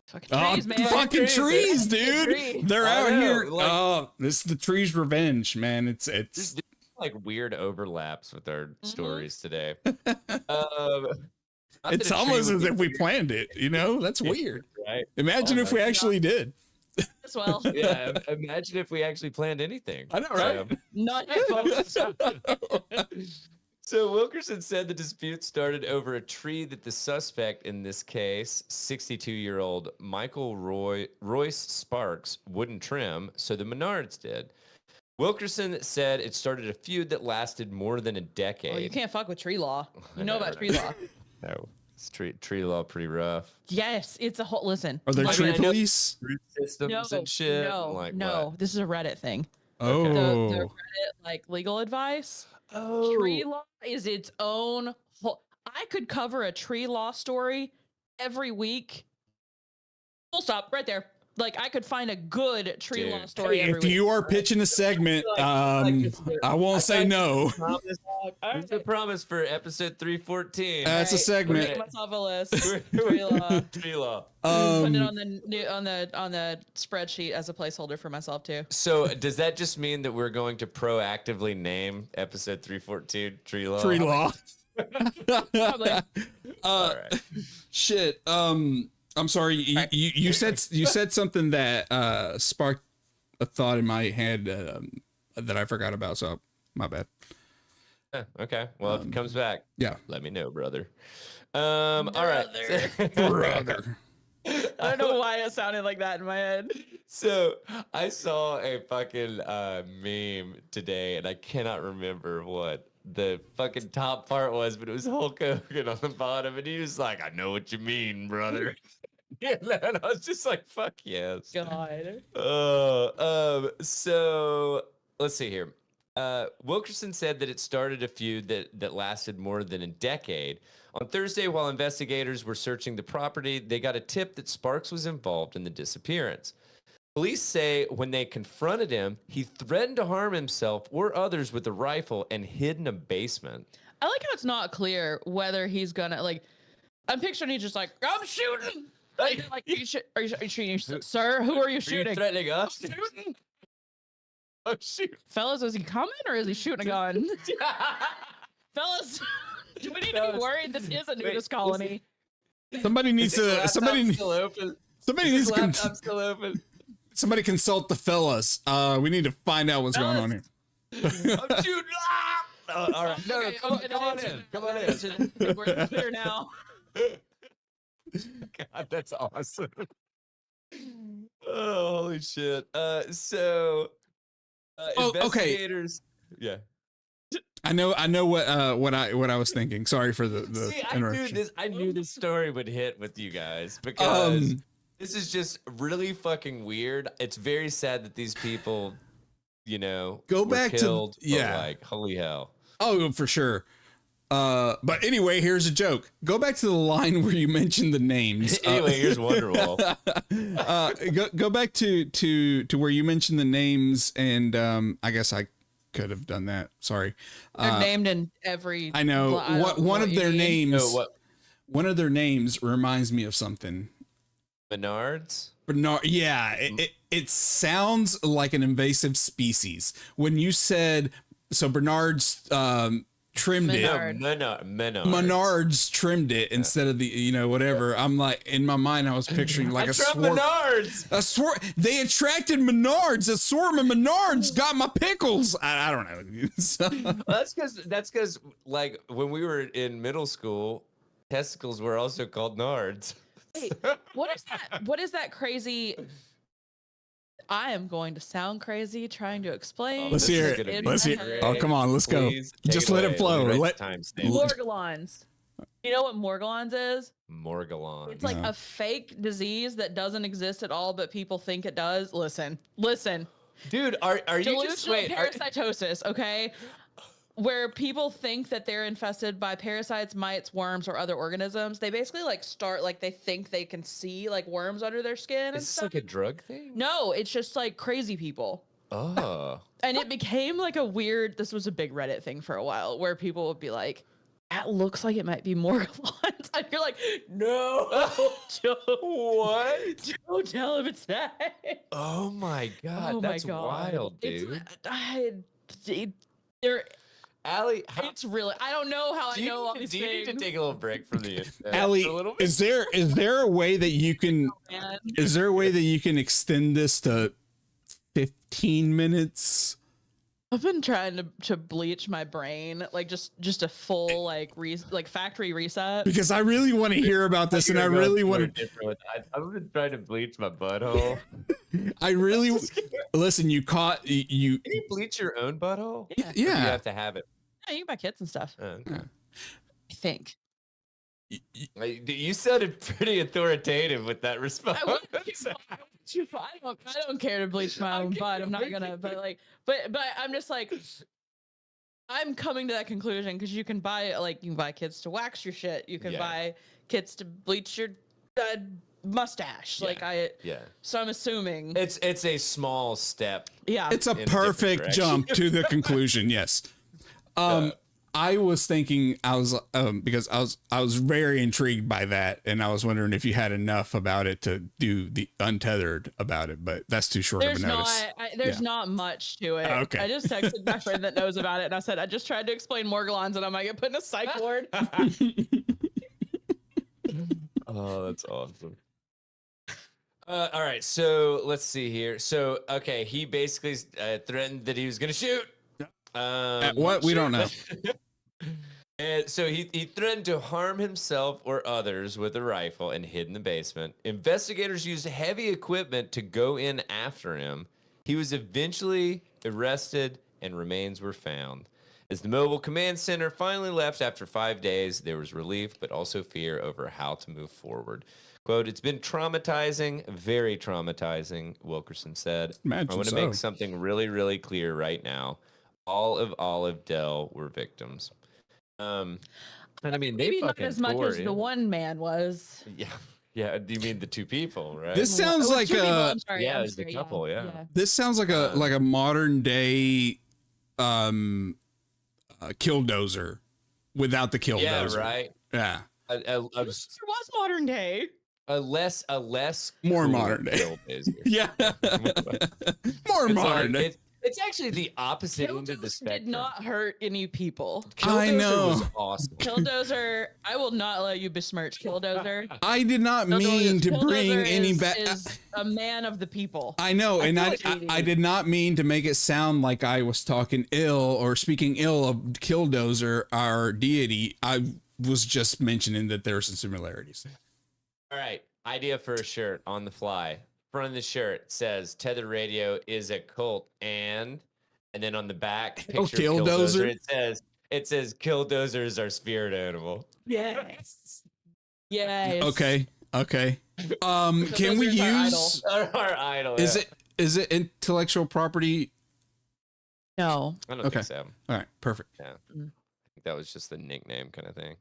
Fucking trees, man. Fucking trees, They're dude. trees. They're I out know, here. like- Oh, this is the tree's revenge, man. It's there's like weird overlaps with our stories today. Not that it's a tree almost would as be if we weird, planned it. You know, that's weird. right? Imagine Oh if my we actually did. As well. Yeah, imagine if we actually planned anything. I know, right? Not yet, folks. So Wilkerson said the dispute started over a tree that the suspect in this case, 62-year-old Michael Royce Sparks, wouldn't trim, so the Menards did. Wilkerson said it started a feud that lasted more than a decade. Well, you can't fuck with tree law. You I know know, about right? tree law. No, it's tree law pretty rough. Yes, it's a whole. Listen. Are there I tree mean, I know- police? Root systems No, and shit. no, like no. What? This is a Reddit thing. Oh, The Reddit like legal advice. Oh, Tree law is its own whole. I could cover a tree law story every week. Full stop. Right there. Like I could find a good tree law Dude. story every if week. you are pitching a segment, I won't say no. Here's the promise for episode 314. That's a Right, segment. Make myself a list. Tree law. Tree law. Put it on the spreadsheet as a placeholder for myself too. So does that just mean that we're going to proactively name episode 314 Tree Law? Tree law. Probably. All right. Shit. I'm sorry. You said something that sparked a thought in my head that I forgot about. So my bad. Okay. Well, if it comes back, Yeah. let me know, brother. All right. Brother. I don't know why it sounded like that in my head. So I saw a fucking meme today, and I cannot remember what the fucking top part was, but it was Hulk Hogan on the bottom, and he was like, "I know what you mean, brother." And I was just like, "Fuck yes." God. So let's see here. Wilkerson said that it started a feud that lasted more than a decade. On Thursday, while investigators were searching the property, they got a tip that Sparks was involved in the disappearance. Police say when they confronted him, he threatened to harm himself or others with a rifle and hid in a basement. I like how it's not clear whether he's gonna like. I'm picturing he's just like, I'm shooting. Like, are you shooting, sir? Who are you Are you shooting? threatening us? Shooting. Oh, shoot. Fellas, is he coming or is he shooting a gun? Fellas, do we need to be worried? This is a nudist colony. Somebody needs to. Somebody still open. needs to. Laptop's still open. Somebody consult the fellas. We need to find out what's going on here. I'm shooting. All right. No, Okay, come on in. Come on in. We're clear now. God, that's awesome. Oh, holy shit. So Oh, okay. investigators. Yeah. I know what I was thinking. Sorry for the See, interruption. I knew this story would hit with you guys because this is just really fucking weird. It's very sad that these people, Go were back to- killed, but, yeah. like holy hell. Oh, for sure. But anyway, here's a joke. Go back to the line where you mentioned the names. Anyway, here's Wonderwall. Go back to where you mentioned the names, and I guess I could have done that. Sorry. They're named in every. I know one of their names. No, what? One of their names reminds me of something. Menards? Bernard, yeah, it sounds like an invasive species. When you said so, Bernard's trimmed Menard. Menards. Menards trimmed it instead of the whatever. I'm like, in my mind I was picturing like a swarm. Menards. A swarm. They attracted Menards. A swarm of Menards got my pickles. I don't know. So- Well, that's because like when we were in middle school, testicles were also called nards. Wait, what is that? What is that crazy? I am going to sound crazy trying to explain. Let's This hear is it. gonna be Let's hear. great. Oh, come on, let's go. Please take Just let it away. flow. Write Let- the timestamp. Morgellons. You know what Morgellons is? Morgellons. It's like No. a fake disease that doesn't exist at all, but people think it does. Listen. Dude, are you Delusional just wait? parasitosis. Okay. where people think that they're infested by parasites, mites, worms, or other organisms. They basically like start like they think they can see like worms under their skin and Is this stuff. like a drug thing? No, it's just like crazy people. Oh. And it became like a weird, this was a big Reddit thing for a while where people would be like, that looks like it might be Morgellons. And you're like, no, don't tell him it's that. Oh my God. Oh That's my God. wild, dude. They're, Allie, it's really, I don't know how I know all these do you need to things. take a little break from the internet Allie, for a little bit? is there a way that you can Man. is there a way that you can extend this to 15 minutes? I've been trying to bleach my brain, like just a full like factory reset. Because I really want to hear about this, and I really want to. I've been trying to bleach my butthole. I really listen. You caught you. Can you bleach your own butthole? Yeah. Or do you Yeah. have to have it. Yeah, you can buy kits and stuff. Okay. I think. You sounded pretty authoritative with that response. I don't care to bleach my own butt. I'm not gonna, but I'm just like, I'm coming to that conclusion because you can buy kits to wax your shit. You can buy kits to bleach your mustache. So I'm assuming it's a small step. Yeah, It's a perfect jump to the conclusion. Yes. I was thinking because I was very intrigued by that, and I was wondering if you had enough about it to do the untethered about it, but that's too short of a notice. There's not much to it. Okay. I just texted my friend that knows about it, and I said I just tried to explain Morgellons, and I might get put in a psych ward. Oh, that's awesome. All right, so let's see here. So, okay, he basically threatened that he was going to shoot. At what? We don't know. And so he threatened to harm himself or others with a rifle and hid in the basement. Investigators used heavy equipment to go in after him. He was eventually arrested and remains were found. As the mobile command center finally left after 5 days, there was relief, but also fear over how to move forward. Quote, "It's been traumatizing, very traumatizing," Wilkerson said. Imagine I want to so. make something really, really clear right now. All of Olive Dell were victims. And I mean, Maybe they not fucking as much tore as in. the one man was. Yeah, yeah. Do you mean the two people, right? This sounds like Two people, a. I'm sorry, yeah, I'm it's the sorry, couple. Yeah. This sounds like a modern day, killdozer, without the killdozer. Yeah, right. Yeah. A It was modern day. less More cool modern day. Killdozer. Yeah. More It's modern like- day. it's actually the opposite end of the Killdozer spectrum. did not hurt any people. I Killdozer know. was awesome. Killdozer, I will not let you besmirch Killdozer. I did not mean to bring Killdozer any is- back. is a man of the people. I know, and feel I, like I did not mean to make it sound like I was talking ill or speaking ill of Killdozer, our deity. I was just mentioning that there are some similarities. All right, idea for a shirt on the fly. Front of the shirt says Tether Radio is a cult, and then on the back picture of Killdozer? it says Killdozer is our spirit animal. Yes. Yes. Okay. Can we Killdozer is our use? Our idol. Is yeah. it intellectual property? No. I don't Okay. think so. All right, perfect. Yeah. I think that was just the nickname kind of thing.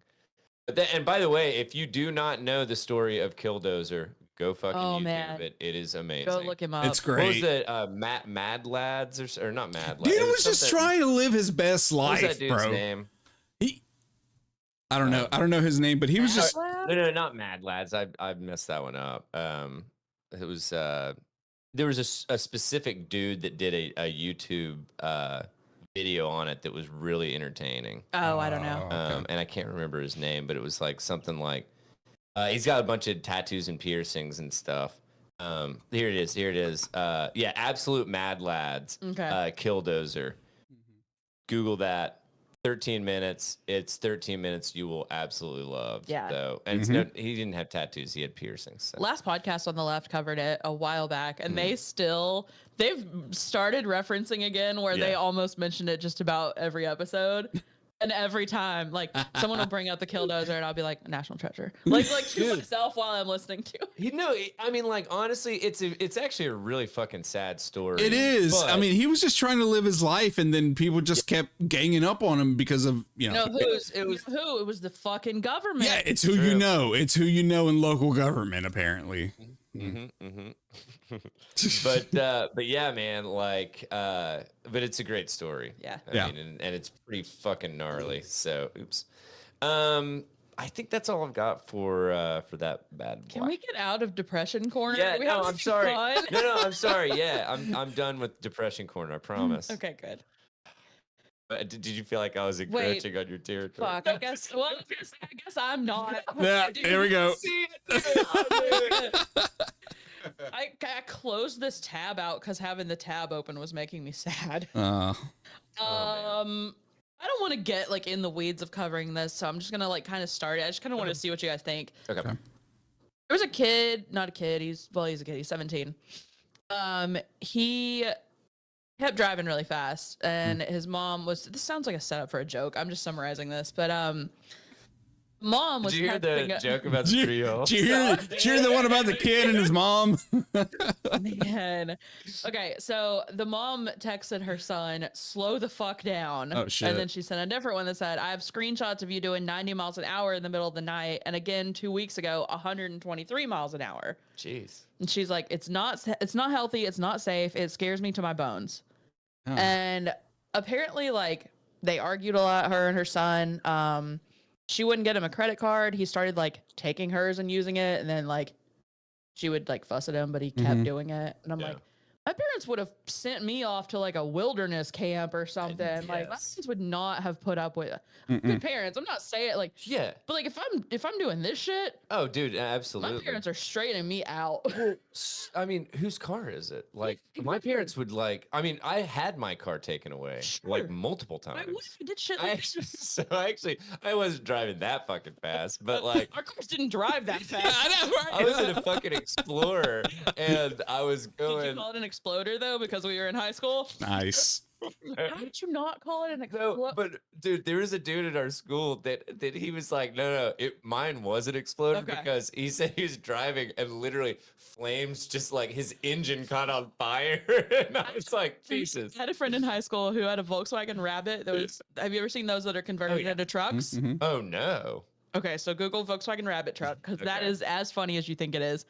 But and by the way, if you do not know the story of Killdozer, go fucking Oh, YouTube man. it. It is amazing. Go look him up. It's What was great. it? Mad Lads or not Mad Lads? Dude It was just something- trying to live his best What was life, that dude's bro. name? I don't know. I don't know his name, but he was just. No, not Mad Lads. I messed that one up. It was there was a specific dude that did a YouTube video on it that was really entertaining. Oh, I don't know. And I can't remember his name, but it was like something like he's got a bunch of tattoos and piercings and stuff. Here it is. Yeah, Absolute Mad Lads. Okay. Killdozer. Google that. 13 minutes. It's 13 minutes you will absolutely love. Yeah. So, and it's no, he didn't have tattoos. He had piercings. So. Last podcast on the left covered it a while back, and they've started referencing again where they Yeah. almost mentioned it just about every episode. And every time, like, someone will bring up the Killdozer, and I'll be like, National Treasure. Like to myself while I'm listening to it. You know, I mean, like, honestly, it's actually a really fucking sad story. It is. But I mean, he was just trying to live his life, and then people just kept ganging up on him because of, you know. It was the fucking government. Yeah, it's who you know. It's who you know in local government, apparently. but yeah, man, like, but it's a great story. Yeah. I mean, and it's pretty fucking gnarly. So, oops. I think that's all I've got for that bad. Can we get out of depression corner? Yeah, we no, have I'm to sorry. fun? No, I'm sorry. Yeah, I'm done with depression corner. I promise. Okay, good. But did you feel like I was encroaching on your territory? Fuck. I guess. Well, I guess I'm not. Yeah, here we go. I closed this tab out because having the tab open was making me sad. Oh, I don't want to get like in the weeds of covering this, so I'm just gonna like kind of start it. I just kind of want to see what you guys think. Okay. There was a kid, not a kid. He's a kid. He's 17. He kept driving really fast, and his mom was. This sounds like a setup for a joke. I'm just summarizing this, but mom was. Did you hear the joke about the did trio? you hear the one about the kid and his mom? Man. Okay, so the mom texted her son, slow the fuck down. Oh, shit. And then she sent a different one that said, I have screenshots of you doing 90 miles an hour in the middle of the night. And again, 2 weeks ago, 123 miles an hour. Jeez. And she's like, it's not healthy. It's not safe. It scares me to my bones. Oh. And apparently, like, they argued a lot, her and her son. She wouldn't get him a credit card. He started like taking hers and using it, and then like she would like fuss at him, but he kept doing it. And I'm like, my parents would have sent me off to like a wilderness camp or something. Like my parents would not have put up with good parents. I'm not saying like but like if I'm doing this shit, oh dude, absolutely. my parents are straightening me out. I mean, whose car is it? Like my parents would like. I mean, I had my car taken away like multiple times. What if we did shit like so I wasn't driving that fucking fast, but like our cars didn't drive that fast. I was in a fucking Explorer, and I was going. Did you call it an exploder though because we were in high school? Nice. How did you not call it an exploder? No, but dude, there was a dude at our school that he was like, no, mine was an exploder because he said he was driving and literally flames just like his engine caught on fire, and I was like, Jesus. I had a friend in high school who had a Volkswagen Rabbit. That was. Have you ever seen those that are converted into trucks? Oh no. Okay, so Google Volkswagen Rabbit truck because that is as funny as you think it is.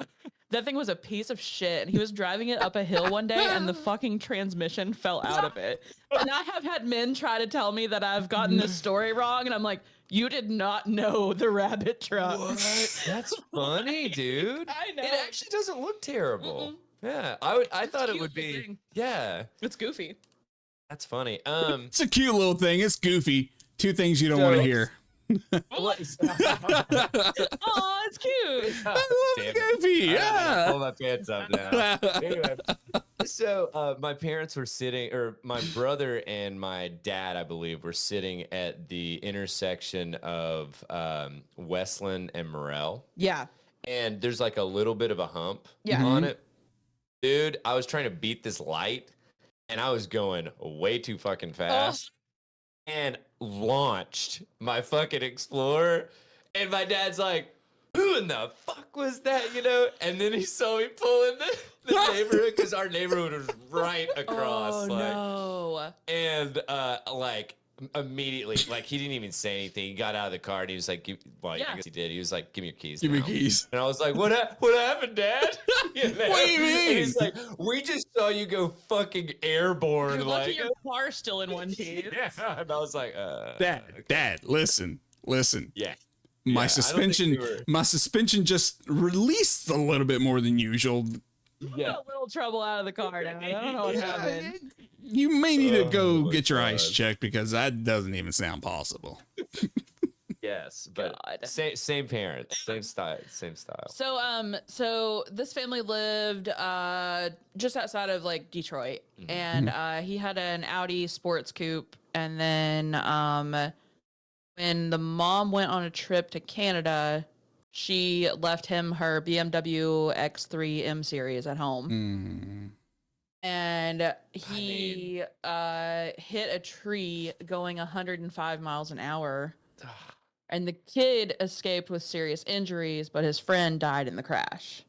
That thing was a piece of shit, and he was driving it up a hill one day, and the fucking transmission fell out of it. And I have had men try to tell me that I've gotten this story wrong, and I'm like, you did not know the Rabbit truck. What? That's funny, dude. I know. It actually doesn't look terrible. Yeah, I thought it would be. Thing. Yeah, it's goofy. That's funny. It's a cute little thing. It's goofy. Two things you don't want to hear. Oh, it's cute. Goofy. Yeah. Pull my pants up now. Anyway, so my parents were sitting, or my brother and my dad, I believe, were sitting at the intersection of Westland and Morel. Yeah. And there's like a little bit of a hump on it. Dude, I was trying to beat this light, and I was going way too fucking fast. And launched my fucking Explorer, and my dad's like, who in the fuck was that, you know? And then he saw me pulling the neighborhood, because our neighborhood was right across. No. And like immediately, like he didn't even say anything. He got out of the car and he was like, I guess he did. He was like, give me your keys. Give me your keys. And I was like, what happened, Dad? You know? What do you mean? And he's like, we just saw you go fucking airborne. You're like lucky your car's still in one piece. yeah. And I was like, Dad, listen. Yeah. My suspension just released a little bit more than usual. Yeah. A little trouble out of the car now. I don't know what happened. You may need to go get your ice checked, because that doesn't even sound possible. Yes, but same parents, same style. So this family lived just outside of like Detroit, and he had an Audi sports coupe, and then when the mom went on a trip to Canada, she left him her BMW X3 M series at home. and he hit a tree going 105 miles an hour. And the kid escaped with serious injuries, but his friend died in the crash.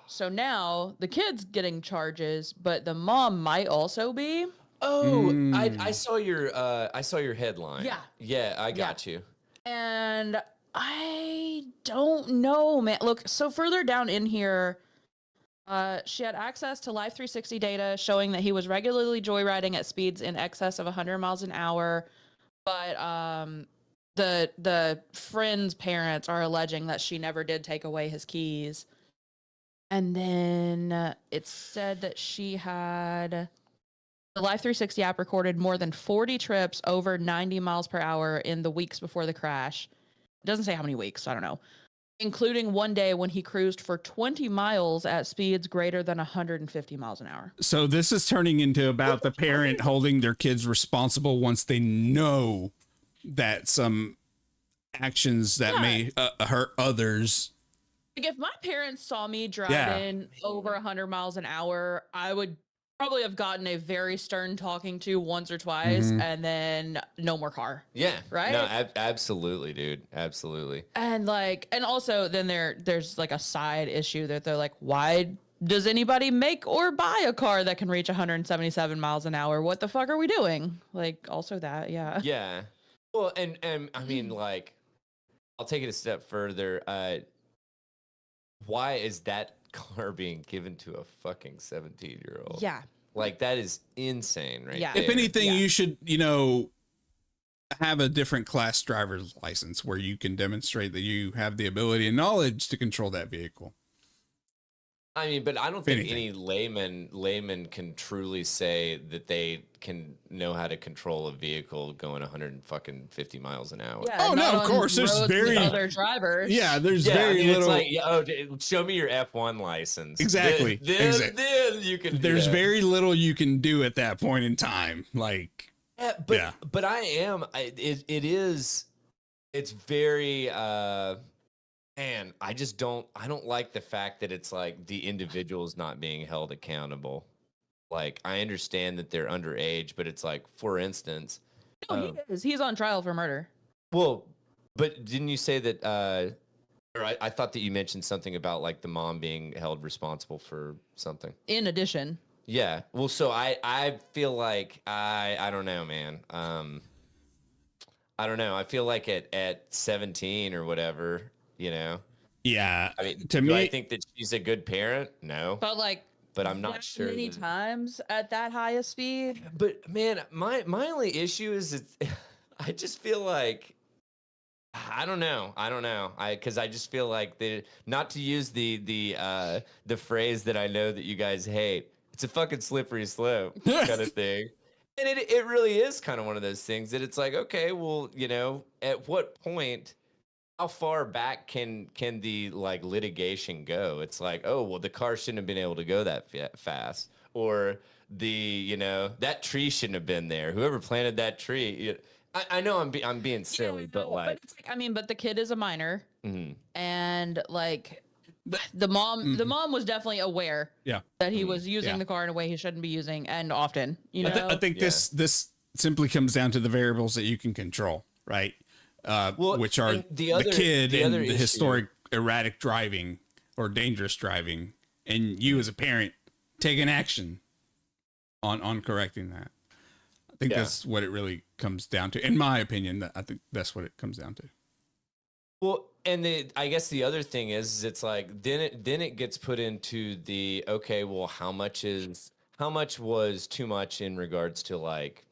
So now the kid's getting charges, but the mom might also be. Oh, I saw your headline. Yeah. Yeah, I got you. And I don't know, man. Look, so further down in here, she had access to Life 360 data showing that he was regularly joyriding at speeds in excess of 100 miles an hour, but the friend's parents are alleging that she never did take away his keys. And then it said that she had the Life 360 app recorded more than 40 trips over 90 miles per hour in the weeks before the crash. It doesn't say how many weeks, so I don't know. Including one day when he cruised for 20 miles at speeds greater than 150 miles an hour. So this is turning into about the parent holding their kids responsible once they know that some actions that may hurt others. Like if my parents saw me driving over 100 miles an hour, I would probably have gotten a very stern talking to once or twice, and then no more car. Yeah. Right? No, absolutely, dude. Absolutely. And also then there's like a side issue that they're like, why does anybody make or buy a car that can reach 177 miles an hour? What the fuck are we doing? Like also that, yeah. Yeah. Well, and I mean, like, I'll take it a step further. Why is that car being given to a fucking 17-year-old? Yeah. Like, that is insane, right? Yeah. there. If anything, you should, have a different class driver's license where you can demonstrate that you have the ability and knowledge to control that vehicle. I mean, but I don't think any layman can truly say that they can know how to control a vehicle going 150 miles an hour. Yeah, Oh, no, not of on course. There's roads very with other drivers. Yeah, there's very little. It's like, show me your F1 license. Exactly. Then you can. There's very little you can do at that point in time. Like, but I am. It's very. Man, I don't like the fact that it's like the individual's not being held accountable. Like, I understand that they're underage, but it's like, for instance. No, he is. He's on trial for murder. Well, but didn't you say that, or I thought that you mentioned something about like the mom being held responsible for something. In addition. Yeah. Well, so I feel like, I don't know, man. I don't know. I feel like at 17 or whatever, yeah. I mean, to me, I think that she's a good parent. No, but I'm not sure. Many times at that high a speed. But man, my only issue is I just feel like I don't know. Because I just feel like not to use the phrase that I know that you guys hate. It's a fucking slippery slope kind of thing. And it really is kind of one of those things that it's like, okay, well, at what point, how far back can the like litigation go? It's like, oh, well, the car shouldn't have been able to go that fast, or that tree shouldn't have been there. Whoever planted that tree. I know I'm being silly, but like, but it's like, but the kid is a minor, and like the mom was definitely aware, that he was using the car in a way he shouldn't be using, and often, I think this simply comes down to the variables that you can control, right? Which are the kid and the historic erratic driving or dangerous driving, and you as a parent taking action on correcting that. I think that's what it really comes down to. In my opinion, I think that's what it comes down to. Well, and I guess the other thing is it's like then it gets put into the okay, well, how much was too much in regards to like,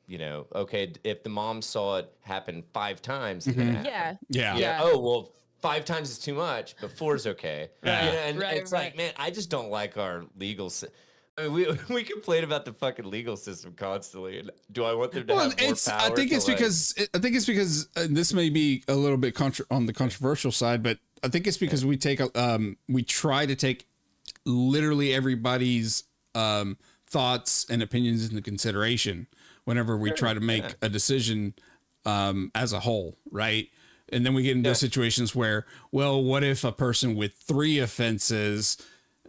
okay, if the mom saw it happen 5 times, Yeah. Oh, well, 5 times is too much, but 4 is okay. Yeah. It's like, man, I just don't like our legal I mean, we complain about the fucking legal system constantly. Do I want them to have more power? I think it's because this may be a little bit on the controversial side, but I think it's because we try to take literally everybody's thoughts and opinions into consideration whenever we try to make a decision as a whole, right? And then we get into situations where, well, what if a person with 3 offenses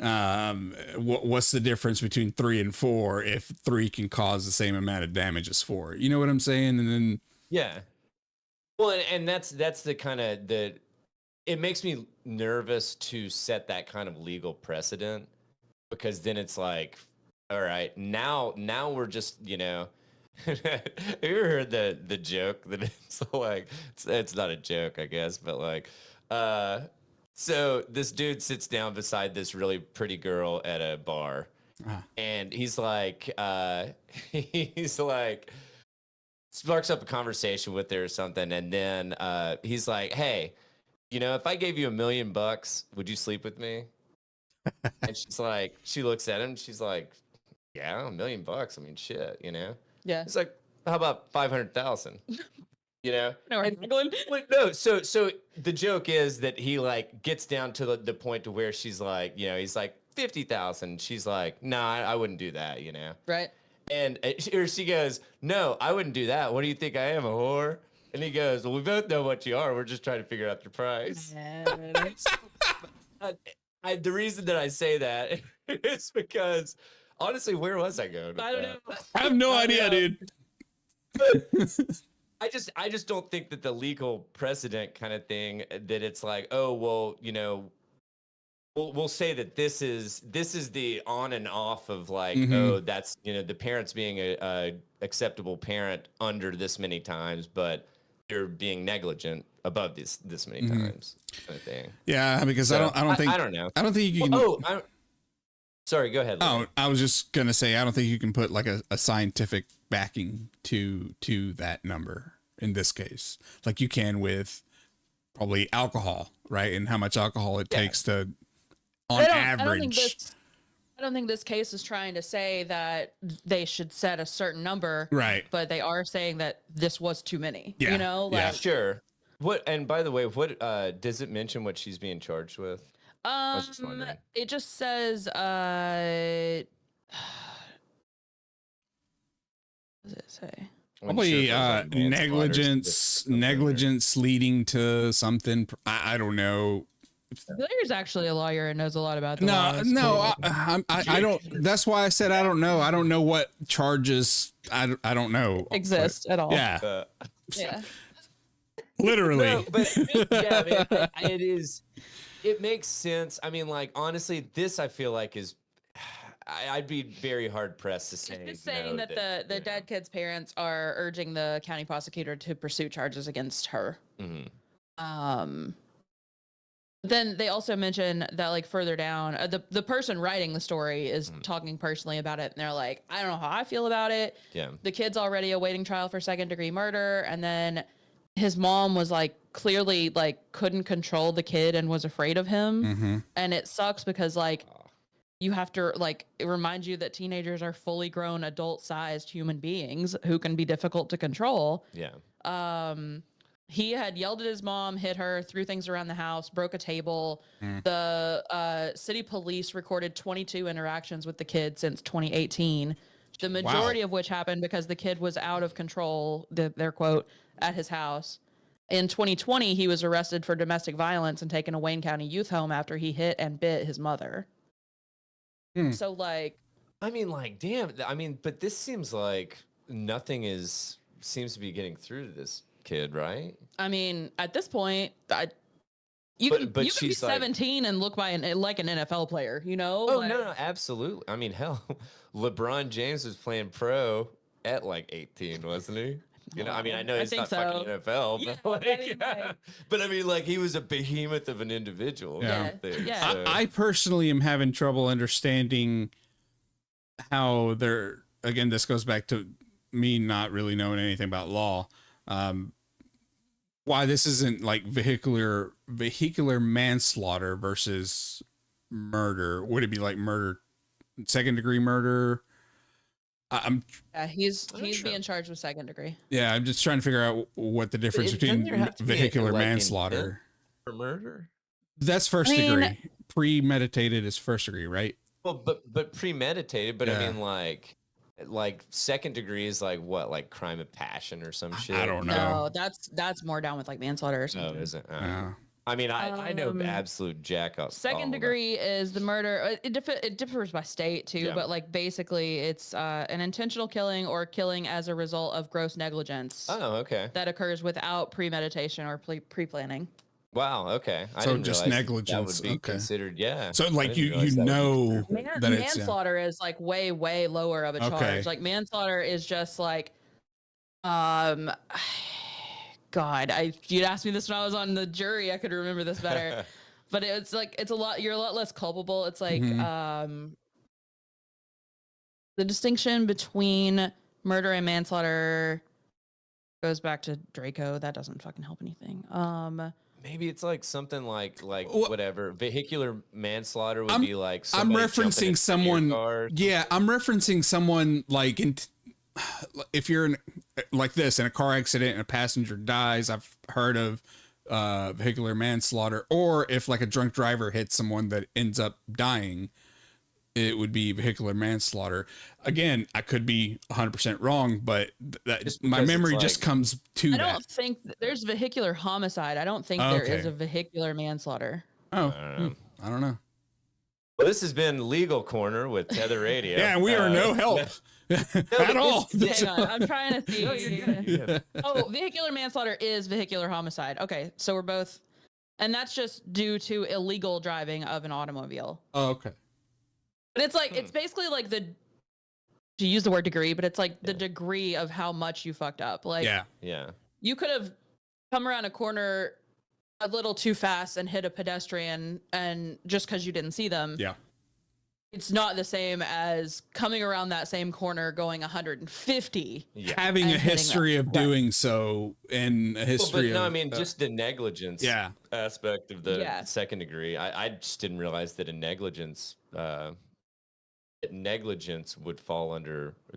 What's the difference between 3 and 4 if 3 can cause the same amount of damage as 4? You know what I'm saying? And then Yeah. Well, and that's the kind of the. It makes me nervous to set that kind of legal precedent, because then it's like, all right, now we're just, you know. Have you ever heard the joke that it's like, it's not a joke, I guess, but like, so this dude sits down beside this really pretty girl at a bar, and he's like sparks up a conversation with her or something, and then he's like, hey, you know, if I gave you $1 million, would you sleep with me? And she's like, she looks at him, she's like, yeah, $1 million. I mean, shit, you know? Yeah. It's like, how about 500,000? You know? No, No, so the joke is that he like gets down to the point to where she's like, you know, he's like 50,000. She's like, no, I wouldn't do that, you know? Right. And or she goes, no, I wouldn't do that. What do you think I am, a whore? And he goes, well, we both know what you are. We're just trying to figure out the price. The reason that I say that is because, honestly, where was I going? I don't know. I have no idea, dude. I just don't think that the legal precedent kind of thing, that it's like, oh, well, you know, we'll say that this is the on and off of like, oh, that's, you know, the parents being a acceptable parent under this many times, but you're being negligent above this many times, kind of thing. Yeah, because so, I don't think I don't know. I don't think you can. Sorry, go ahead. Oh, I was just gonna say I don't think you can put like a scientific backing to that number in this case, like you can with probably alcohol, right? And how much alcohol it takes to, on average. I don't think this case is trying to say that they should set a certain number, right? But they are saying that this was too many. Yeah. You know, like, yeah, sure. What, and by the way, what does it mention what she's being charged with? It just says what does it say? Probably negligence leading to something. I don't know. Blair's actually a lawyer and knows a lot about the law. I don't. That's why I said I don't know. I don't know what charges. I don't know exist at all. Yeah. Yeah. Literally. No, but yeah, man, it is. It makes sense. I mean, like, honestly, this I feel like is. I'd be very hard pressed to say. It's saying that the dead kid's parents are urging the county prosecutor to pursue charges against her. Then they also mention that, like, further down, the person writing the story is talking personally about it, and they're like, I don't know how I feel about it. Yeah. The kid's already awaiting trial for second-degree murder, and then his mom was, like, clearly, like, couldn't control the kid and was afraid of him. And it sucks because, like, you have to, like, it reminds you that teenagers are fully grown, adult-sized human beings who can be difficult to control. Yeah. He had yelled at his mom, hit her, threw things around the house, broke a table. The city police recorded 22 interactions with the kid since 2018, the majority of which happened because the kid was out of control, their quote, at his house. In 2020, he was arrested for domestic violence and taken to Wayne County Youth Home after he hit and bit his mother. So, like... I mean, like, damn. I mean, but this seems like nothing seems to be getting through to this kid, right? I mean, at this point, you can be 17 and look like an NFL player, you know? Oh, like, no, absolutely. I mean, hell, LeBron James was playing pro at like 18, wasn't he? You know, I mean, I know he's not fucking NFL, but but I mean, like, he was a behemoth of an individual. Yeah. I personally am having trouble understanding how they're, again, this goes back to me not really knowing anything about law. Why this isn't like vehicular manslaughter versus murder. Would it be like murder, second degree murder? He's being charged with second degree. Yeah, I'm just trying to figure out what the difference between vehicular manslaughter for murder. That's first degree. Premeditated is first degree, right? Well, but premeditated. But I mean, like second degree is like what, like crime of passion or some shit. I don't know. No, that's more down with like manslaughter or something. Oh, is it? I mean, I know Um, absolute jack up. Second degree is the murder. It differs by state too, Yeah. but like basically it's an intentional killing or killing as a result of gross negligence Oh, okay. that occurs without premeditation or pre-planning. Wow. Okay. I So didn't just realize negligence, that would be okay. considered. Yeah. So I like didn't you realize that would be know considered. that it's Manslaughter is like way lower of a charge. Okay. Like manslaughter is just like, um, God, you'd asked me this when I was on the jury. I could remember this better. But it's like you're a lot less culpable. It's like the distinction between murder and manslaughter goes back to Draco. That doesn't fucking help anything. Maybe it's like something like Well, whatever. Vehicular manslaughter would I'm- be like I'm somebody jumping referencing into someone. your car. Yeah, I'm referencing someone like if you're in, like this in a car accident and a passenger dies. I've heard of vehicular manslaughter, or if like a drunk driver hits someone that ends up dying, it would be vehicular manslaughter. Again, I could be 100% wrong, but my memory just comes to I that. don't think there's vehicular homicide. I don't think there is a vehicular manslaughter. Oh, I don't know. Well, this has been Legal Corner with Tether Radio. Yeah, we are no help at all. Hang on, I'm trying to see. Oh, vehicular manslaughter is vehicular homicide. Okay, so we're both, and that's just due to illegal driving of an automobile. Oh, okay. But it's like it's basically like to use the word degree, but it's like the degree of how much you fucked up. Like yeah, you could have come around a corner a little too fast and hit a pedestrian, and just because you didn't see them, it's not the same as coming around that same corner going 150. Having a history of doing so, and a history but no, of I mean just the negligence aspect of the second degree. I just didn't realize that a negligence would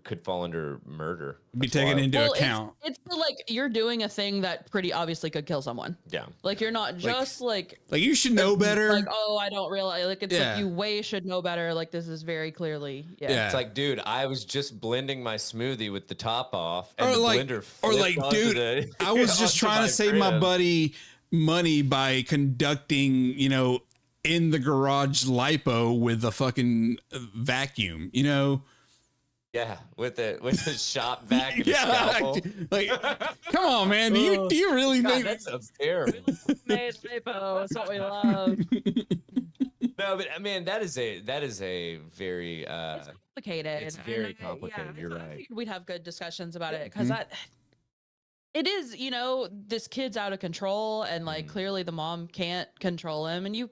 could fall under murder. Be taken into account. It's like you're doing a thing that pretty obviously could kill someone. Yeah. Like you're not just like you should know better. Like, oh, I don't realize. Like it's like you way should know better. Like this is very clearly. It's like, dude, I was just blending my smoothie with the top off, and Or the like, blender or flipped like, onto dude, the, I was just onto trying to save my brim. buddy money by conducting, in the garage lipo with a fucking vacuum, Yeah, with the shop vac and a scalpel. Like, come on, man. Do you really God, think that sounds terrible? Made lipo. That's what we love. No, but I mean that is a very It's complicated. It's very And complicated. yeah, You're I right. figured we'd have good discussions about it because it is, this kid's out of control, and like clearly the mom can't control him, and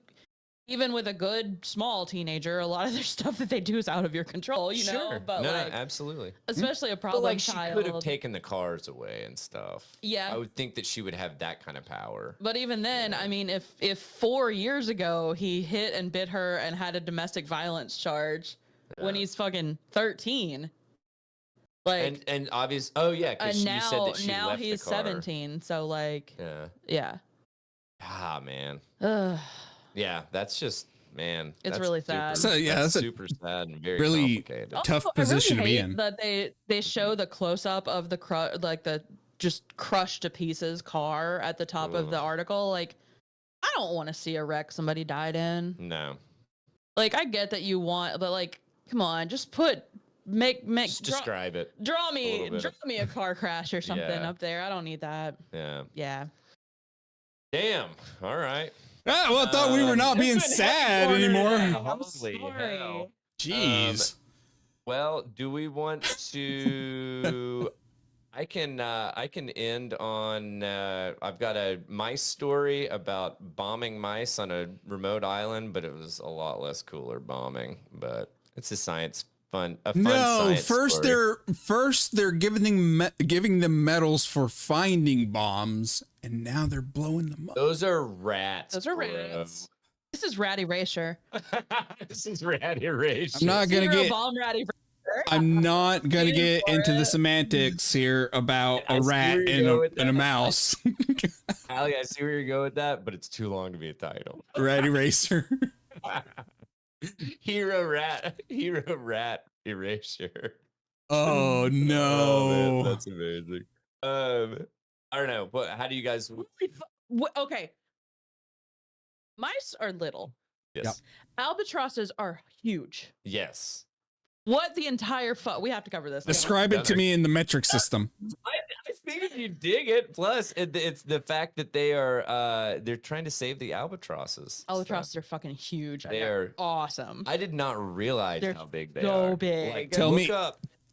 even with a good small teenager, a lot of their stuff that they do is out of your control, know. But no, like, absolutely. especially a But problem like child. she could have taken the cars away and stuff. Yeah. I would think that she would have that kind of power. But even then, I mean, if 4 years ago he hit and bit her and had a domestic violence charge when he's fucking 13, like and obvious. Oh yeah, because and you said that she now left he's the car. 17, so like Yeah. Ah man. Ugh. Yeah, that's just man. It's that's really sad. So, yeah, that's a super sad and very really complicated. tough Also, I really position to be hate in? that they show the close up of the the just crushed to pieces car at the top of the article. Like, I don't want to see a wreck somebody died in. No. Like, I get that you want, but like, come on, just Just describe it. Draw me little bit. a car crash or something Yeah. up there. I don't need that. Yeah. Yeah. Damn. All right. Ah, well, I thought we were not being sad anymore. Holy hell. Jeez. Well, do we want to? I can end on. I've got a mice story about bombing mice on a remote island, but it was a lot less cooler bombing. But it's a fun No, science story. first they're giving them medals for finding bombs, and now they're blowing them up. Those are rats. Those are bro. rats. This is rat erasure. This is rat erasure. I'm not gonna Zero get. bomb rat erasure. I'm not gonna get into the semantics here about I a see rat where you're and going with a that. mouse. Allie, I see where you're going with that, but it's too long to be a title. Rat eraser. Hero rat erasure. Oh Oh, no. man, that's amazing. I don't know. How do you guys? Okay. Mice are little. Yes. Albatrosses are huge. Yes. What the entire we have to cover this. Describe it to me in the metric system. I figured you dig it. Plus, it's the fact that they're trying to save the albatrosses. Albatrosses are fucking huge. They are awesome. I did not realize They're how big they so are. big. Like,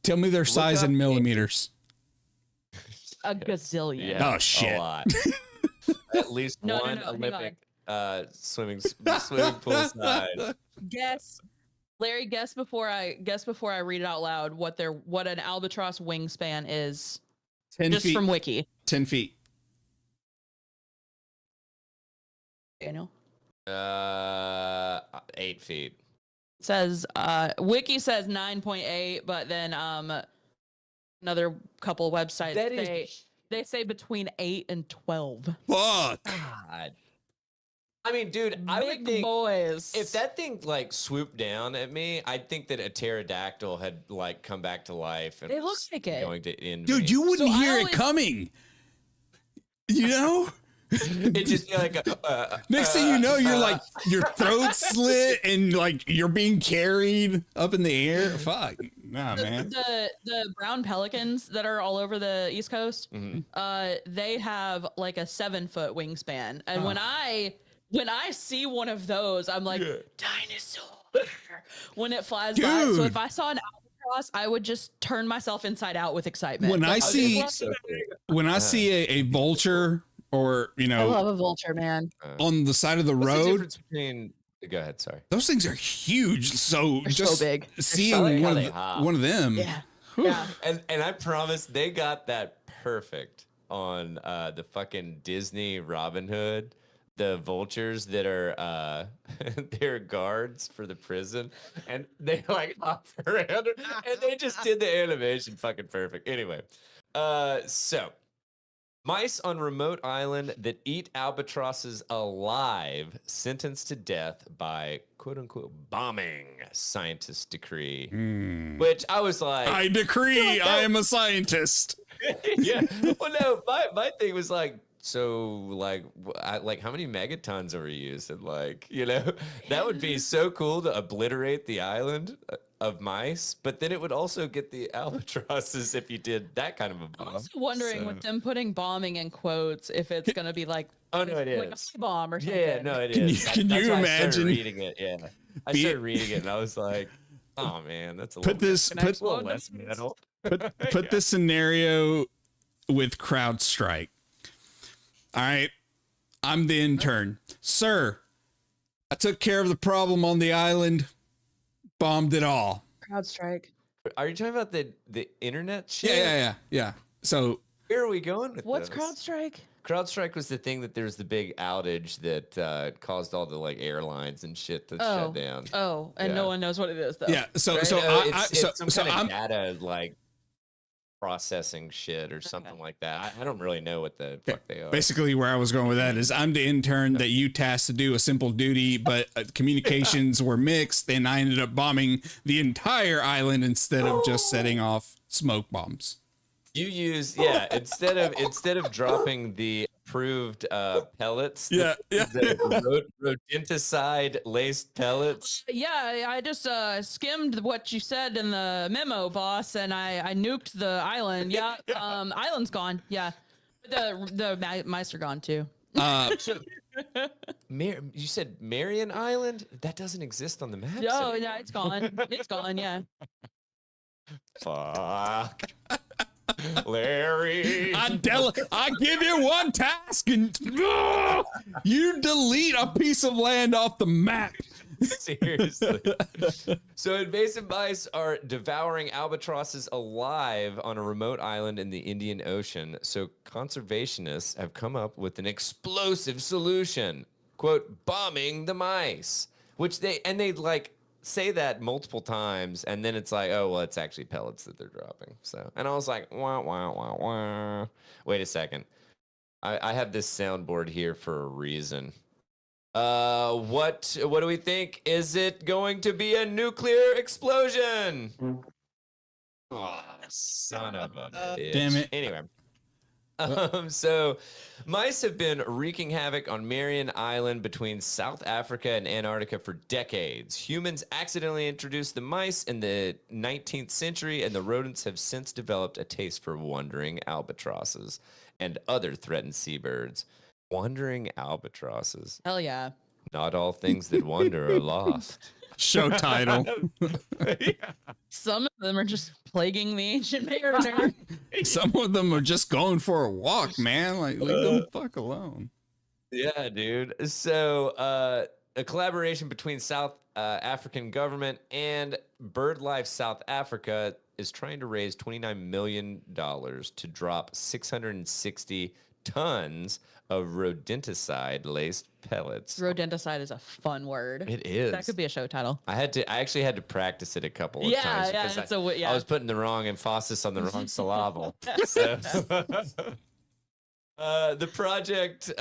Tell me their size in millimeters. A gazillion. Yeah, Oh shit. A lot. At least one Olympic swimming pool size. Larry, guess before I read it out loud what an albatross wingspan is. 10 just feet. From Wiki. 10 feet. Daniel? 8 feet. It says Wiki says 9.8, but then another couple websites they say between 8 and 12. Fuck. God. I mean, dude, I would think boys. If that thing like swooped down at me, I'd think that a pterodactyl had like come back to life. And It looks like it. Going to end Dude, me. you wouldn't hear it coming. You know? It just like next thing you know, you're like your throat slit and like you're being carried up in the air. Fuck, nah, man. The brown pelicans that are all over the East Coast, they have like a 7-foot wingspan, and when I see one of those, I'm like dinosaur when it flies by. So if I saw an albatross, I would just turn myself inside out with excitement. When I see a vulture. Or, you know, I love a vulture, man. On the side of the what's road. The difference between, go ahead, sorry. Those things are huge. So They're just so big. seeing one of them. Yeah. Yeah. And I promise they got that perfect on the fucking Disney Robin Hood. The vultures that are they're guards for the prison, and they like hop around, and they just did the animation fucking perfect. Anyway, so. Mice on remote island that eat albatrosses alive, sentenced to death by quote unquote bombing, scientists decree. Which I was like, I decree I am a scientist. Yeah. Well, no, my thing was like, so like how many megatons are we using? Like, you know, that would be so cool to obliterate the island of mice, but then it would also get the albatrosses if you did that kind of a bomb. I'm also wondering with them putting bombing in quotes if it's gonna be like oh no, it is like a bomb or something. Yeah, no, it is. Can That's you why imagine? I started reading it. Yeah, I started reading it and I was like, oh man, that's a little less metal. Put this scenario with CrowdStrike. All right, I'm the intern, sir. I took care of the problem on the island. Bombed it all. CrowdStrike. Are you talking about the internet shit? Yeah. So where are we going with what's this? CrowdStrike? CrowdStrike was the thing that there's the big outage that caused all the like airlines and shit to shut down. Oh, and no one knows what it is though. Yeah. So right? it's some kind of data like processing shit or something like that. I don't really know what the fuck they are. Basically, where I was going with that is I'm the intern that you tasked to do a simple duty, but communications were mixed, and I ended up bombing the entire island instead of just setting off smoke bombs. You use instead of dropping the approved pellets. The rodenticide laced pellets. Yeah, I just skimmed what you said in the memo, boss, and I nuked the island. Yeah, island's gone. Yeah, the mice are gone too. You said Marion Island? That doesn't exist on the map. Oh, yeah, it's gone. It's gone. Yeah. Fuck. Larry, I give you one task and you delete a piece of land off the map. Seriously. So invasive mice are devouring albatrosses alive on a remote island in the Indian Ocean. So conservationists have come up with an explosive solution. Quote, bombing the mice. Which they like say that multiple times, and then it's like, oh well, it's actually pellets that they're dropping. So, and I was like, wah wah wah wah. Wait a second, I have this soundboard here for a reason. What do we think? Is it going to be a nuclear explosion? Oh, son of a bitch. Damn it. Anyway, So, mice have been wreaking havoc on Marion Island between South Africa and Antarctica for decades. Humans accidentally introduced the mice in the 19th century, and the rodents have since developed a taste for wandering albatrosses and other threatened seabirds. Wandering albatrosses. Hell yeah. Not all things that wander are lost. Show title. Some of them are just plaguing the ancient mariner. Some of them are just going for a walk, man. Like, leave them the fuck alone. Yeah, dude. So, a collaboration between South African government and BirdLife South Africa is trying to raise $29 million to drop 660 tons of rodenticide-laced pellets. Rodenticide is a fun word. It is. That could be a show title. I actually had to practice it a couple of times. Yeah, because yeah. I was putting the wrong emphasis on the wrong syllable. So. The project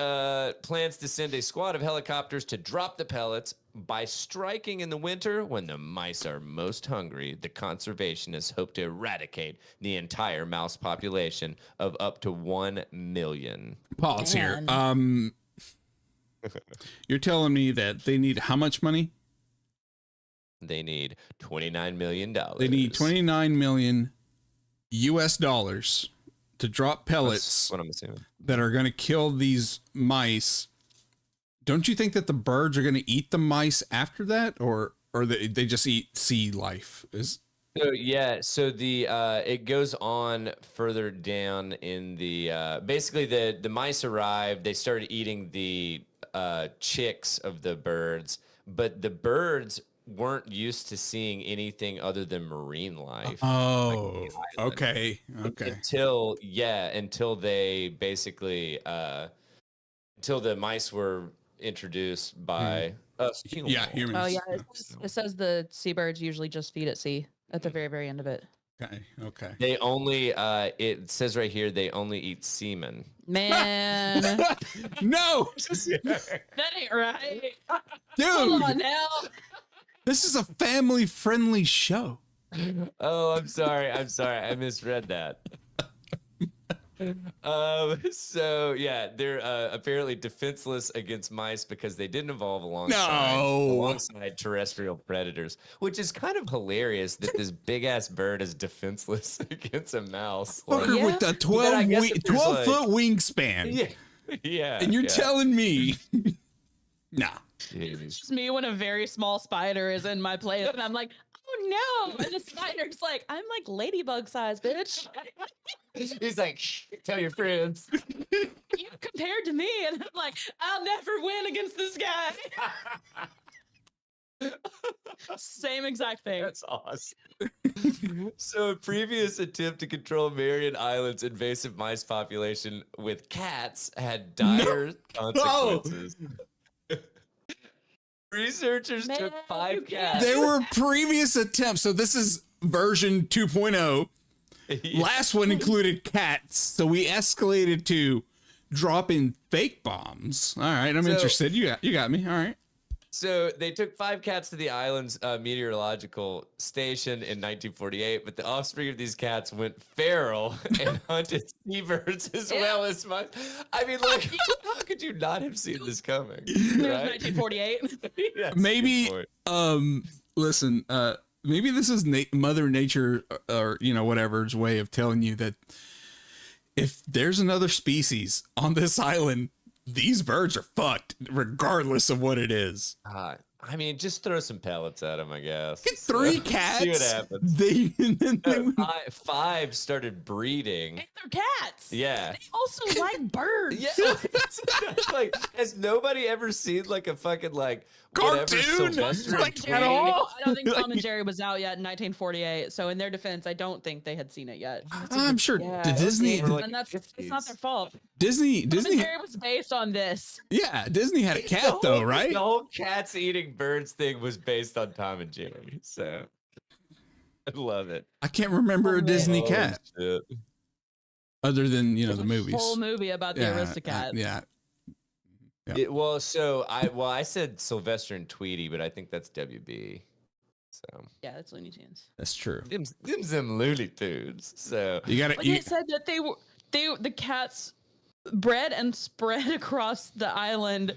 plans to send a squad of helicopters to drop the pellets. By striking in the winter when the mice are most hungry, the conservationists hope to eradicate the entire mouse population of up to 1 million. Pause here. You're telling me that they need how much money? They need $29 million. They need 29 million US dollars to drop pellets. That's what I'm assuming. That are going to kill these mice. Don't you think that the birds are going to eat the mice after that, or they just eat sea life? So the it goes on further down in the basically the mice arrived. They started eating the chicks of the birds, but the birds weren't used to seeing anything other than marine life. Oh, okay. Until they basically until the mice were introduced by us humans. Yeah, humans. Oh yeah, it says the seabirds usually just feed at sea at the very, very end of it. Okay. They only it says right here they only eat semen. Man. No. That ain't right. Dude. Hold on now. This is a family-friendly show. Oh, I'm sorry. I misread that. So yeah, they're apparently defenseless against mice because they didn't evolve alongside terrestrial predators, which is kind of hilarious that this big ass bird is defenseless against a mouse. Fucker with a 12-foot wingspan. Yeah. And you're telling me, nah. It's just me when a very small spider is in my place, and I'm like, oh no! And the spider's like, I'm like ladybug size, bitch. He's like, shh, tell your friends. You compared to me, and I'm like, I'll never win against this guy. Same exact thing. That's awesome. So a previous attempt to control Marion Island's invasive mice population with cats had dire consequences. Researchers took 5 cats. There were previous attempts. So this is version 2.0. Last one included cats. So we escalated to dropping fake bombs. All right, I'm interested. You got me. All right. So they took 5 cats to the island's meteorological station in 1948, but the offspring of these cats went feral and hunted seabirds as well as mice. I mean, like, how could you not have seen this coming? Right? 1948. Maybe, listen, maybe this is Mother Nature or, whatever's way of telling you that if there's another species on this island, these birds are fucked regardless of what it is. I mean, just throw some pellets at them, I guess. Get 3 cats. See what happens. 5 started breeding. And they're cats. Yeah. They also like birds. Yeah. Like, has nobody ever seen like a fucking cartoon at all? I don't think Tom and Jerry was out yet in 1948. So in their defense, I don't think they had seen it yet. I'm sure Disney. And it's not their fault. Disney. Tom and Jerry was based on this. Yeah, Disney had a cat though, right? The whole cats eating birds thing was based on Tom and Jerry. So I love it. I can't remember a Disney cat. Shit. Other than, the movies. Whole movie about the Aristocats. Yeah. I said Sylvester and Tweety, but I think that's WB. So yeah, that's Looney Tunes. That's true. Them's them Looney Tunes. So you got They said that they were the cats bred and spread across the island.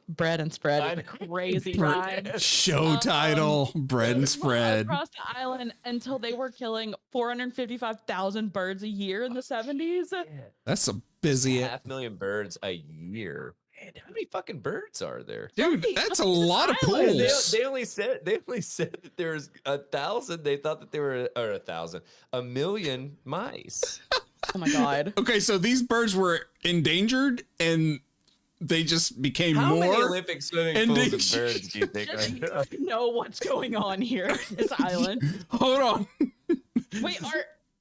Bread and spread is a crazy ride. Show title, bread and spread. Across the island until they were killing 455,000 birds a year in the 70s. That's a busy 500,000 birds a year. Man, how many fucking birds are there? dude. That's a lot of island. pools. They only said that there was 1,000. They thought that there were 1,000, 1,000,000 mice. Oh my god. Okay, so these birds were endangered and they just became How more many Olympic swimming pools of endangered. birds do you think are there? Know what's going on here on this island. Hold on. Wait,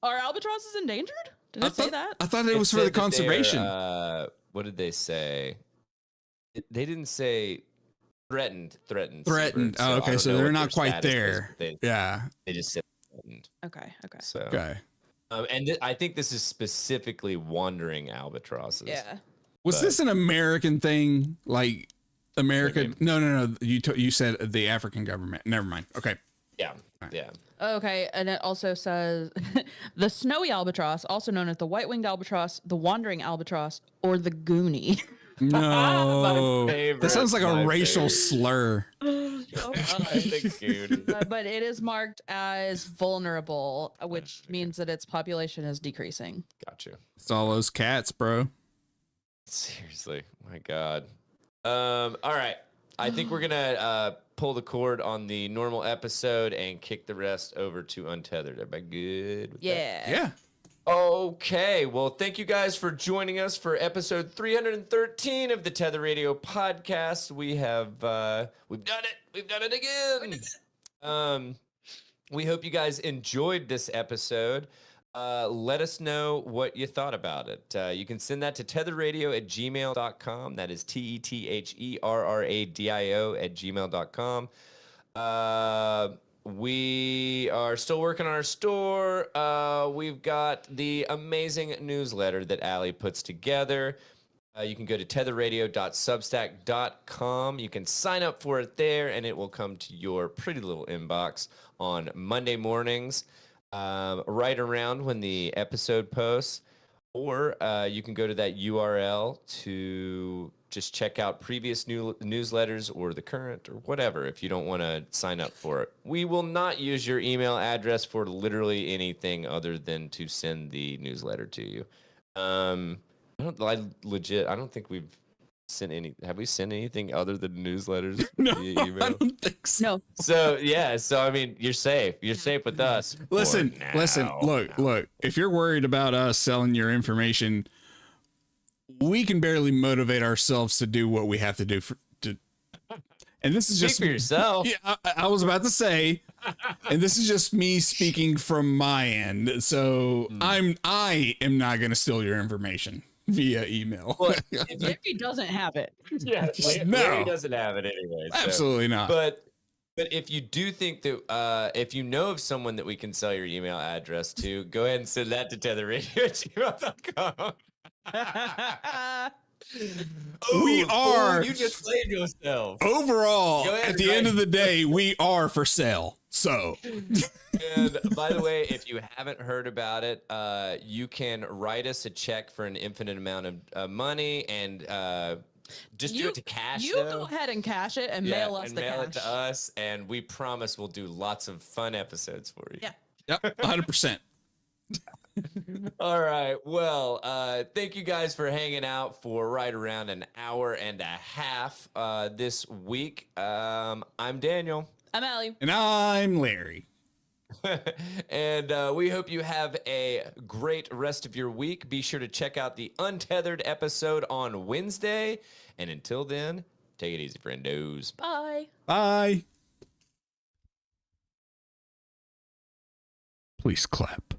are albatrosses endangered? Did it say that? I thought it was for the said that they're, conservation. What did they say? They didn't say threatened. Threatened. seabirds, Oh, I okay, don't so know they're what not their quite status is, there. but Yeah. They just said threatened. Okay. So Okay. And I think this is specifically wandering albatrosses. Yeah. Was this an American thing? Like America? What No. You said the African government. Never mind. Okay. Yeah. Yeah. Okay, and it also says the snowy albatross, also known as the white-winged albatross, the wandering albatross, or the goonie. No. favorite, That sounds like my a racial favorite. slur. I think, dude. But it is marked as vulnerable, which means that its population is decreasing. Got you. It's all those cats, bro. Seriously, my God. All right. I think we're gonna pull the cord on the normal episode and kick the rest over to Untethered. Everybody good? With that? Yeah. Okay. Well, thank you guys for joining us for episode 313 of the Tether Radio podcast. We've done it. We've done it again. We hope you guys enjoyed this episode. Let us know what you thought about it. You can send that to tetherradio@gmail.com. That is TETHERRADIO@gmail.com. We are still working on our store. We've got the amazing newsletter that Allie puts together. You can go to tetherradio.substack.com. You can sign up for it there, and it will come to your pretty little inbox on Monday mornings. Right around when the episode posts, or you can go to that URL to just check out previous newsletters or the current or whatever if you don't want to sign up for it. We will not use your email address for literally anything other than to send the newsletter to you. I don't think we've sent any. Have we sent anything other than newsletters via email? I don't think so. No. So yeah, I mean, you're safe. You're safe with us. Listen. For now. Look. If you're worried about us selling your information, we can barely motivate ourselves to do what we have to do and this is Speak just for yourself. Yeah, I was about to say, and this is just me speaking from my end. So I am not going to steal your information via email. Well, Larry doesn't have it. Yeah, No. Larry doesn't have it anyway. So. Absolutely not. But if you do think that if you know of someone that we can sell your email address to, go ahead and send that to tetherradio@gmail.com. We are You just played yourself. overall Go ahead at the and end write- of the day, we are for sale. So And by the way, if you haven't heard about it, you can write us a check for an infinite amount of money and just do it to cash. You though. go ahead and cash it and Yeah, mail us and the mail cash. it to us, and we promise we'll do lots of fun episodes for you. Yeah. yep, 100%. All right. Well, thank you guys for hanging out for right around an hour and a half this week. I'm Daniel. I'm Allie. And I'm Larry. And we hope you have a great rest of your week. Be sure to check out the Untethered episode on Wednesday. And until then, take it easy, friendos. Bye. Bye. Please clap.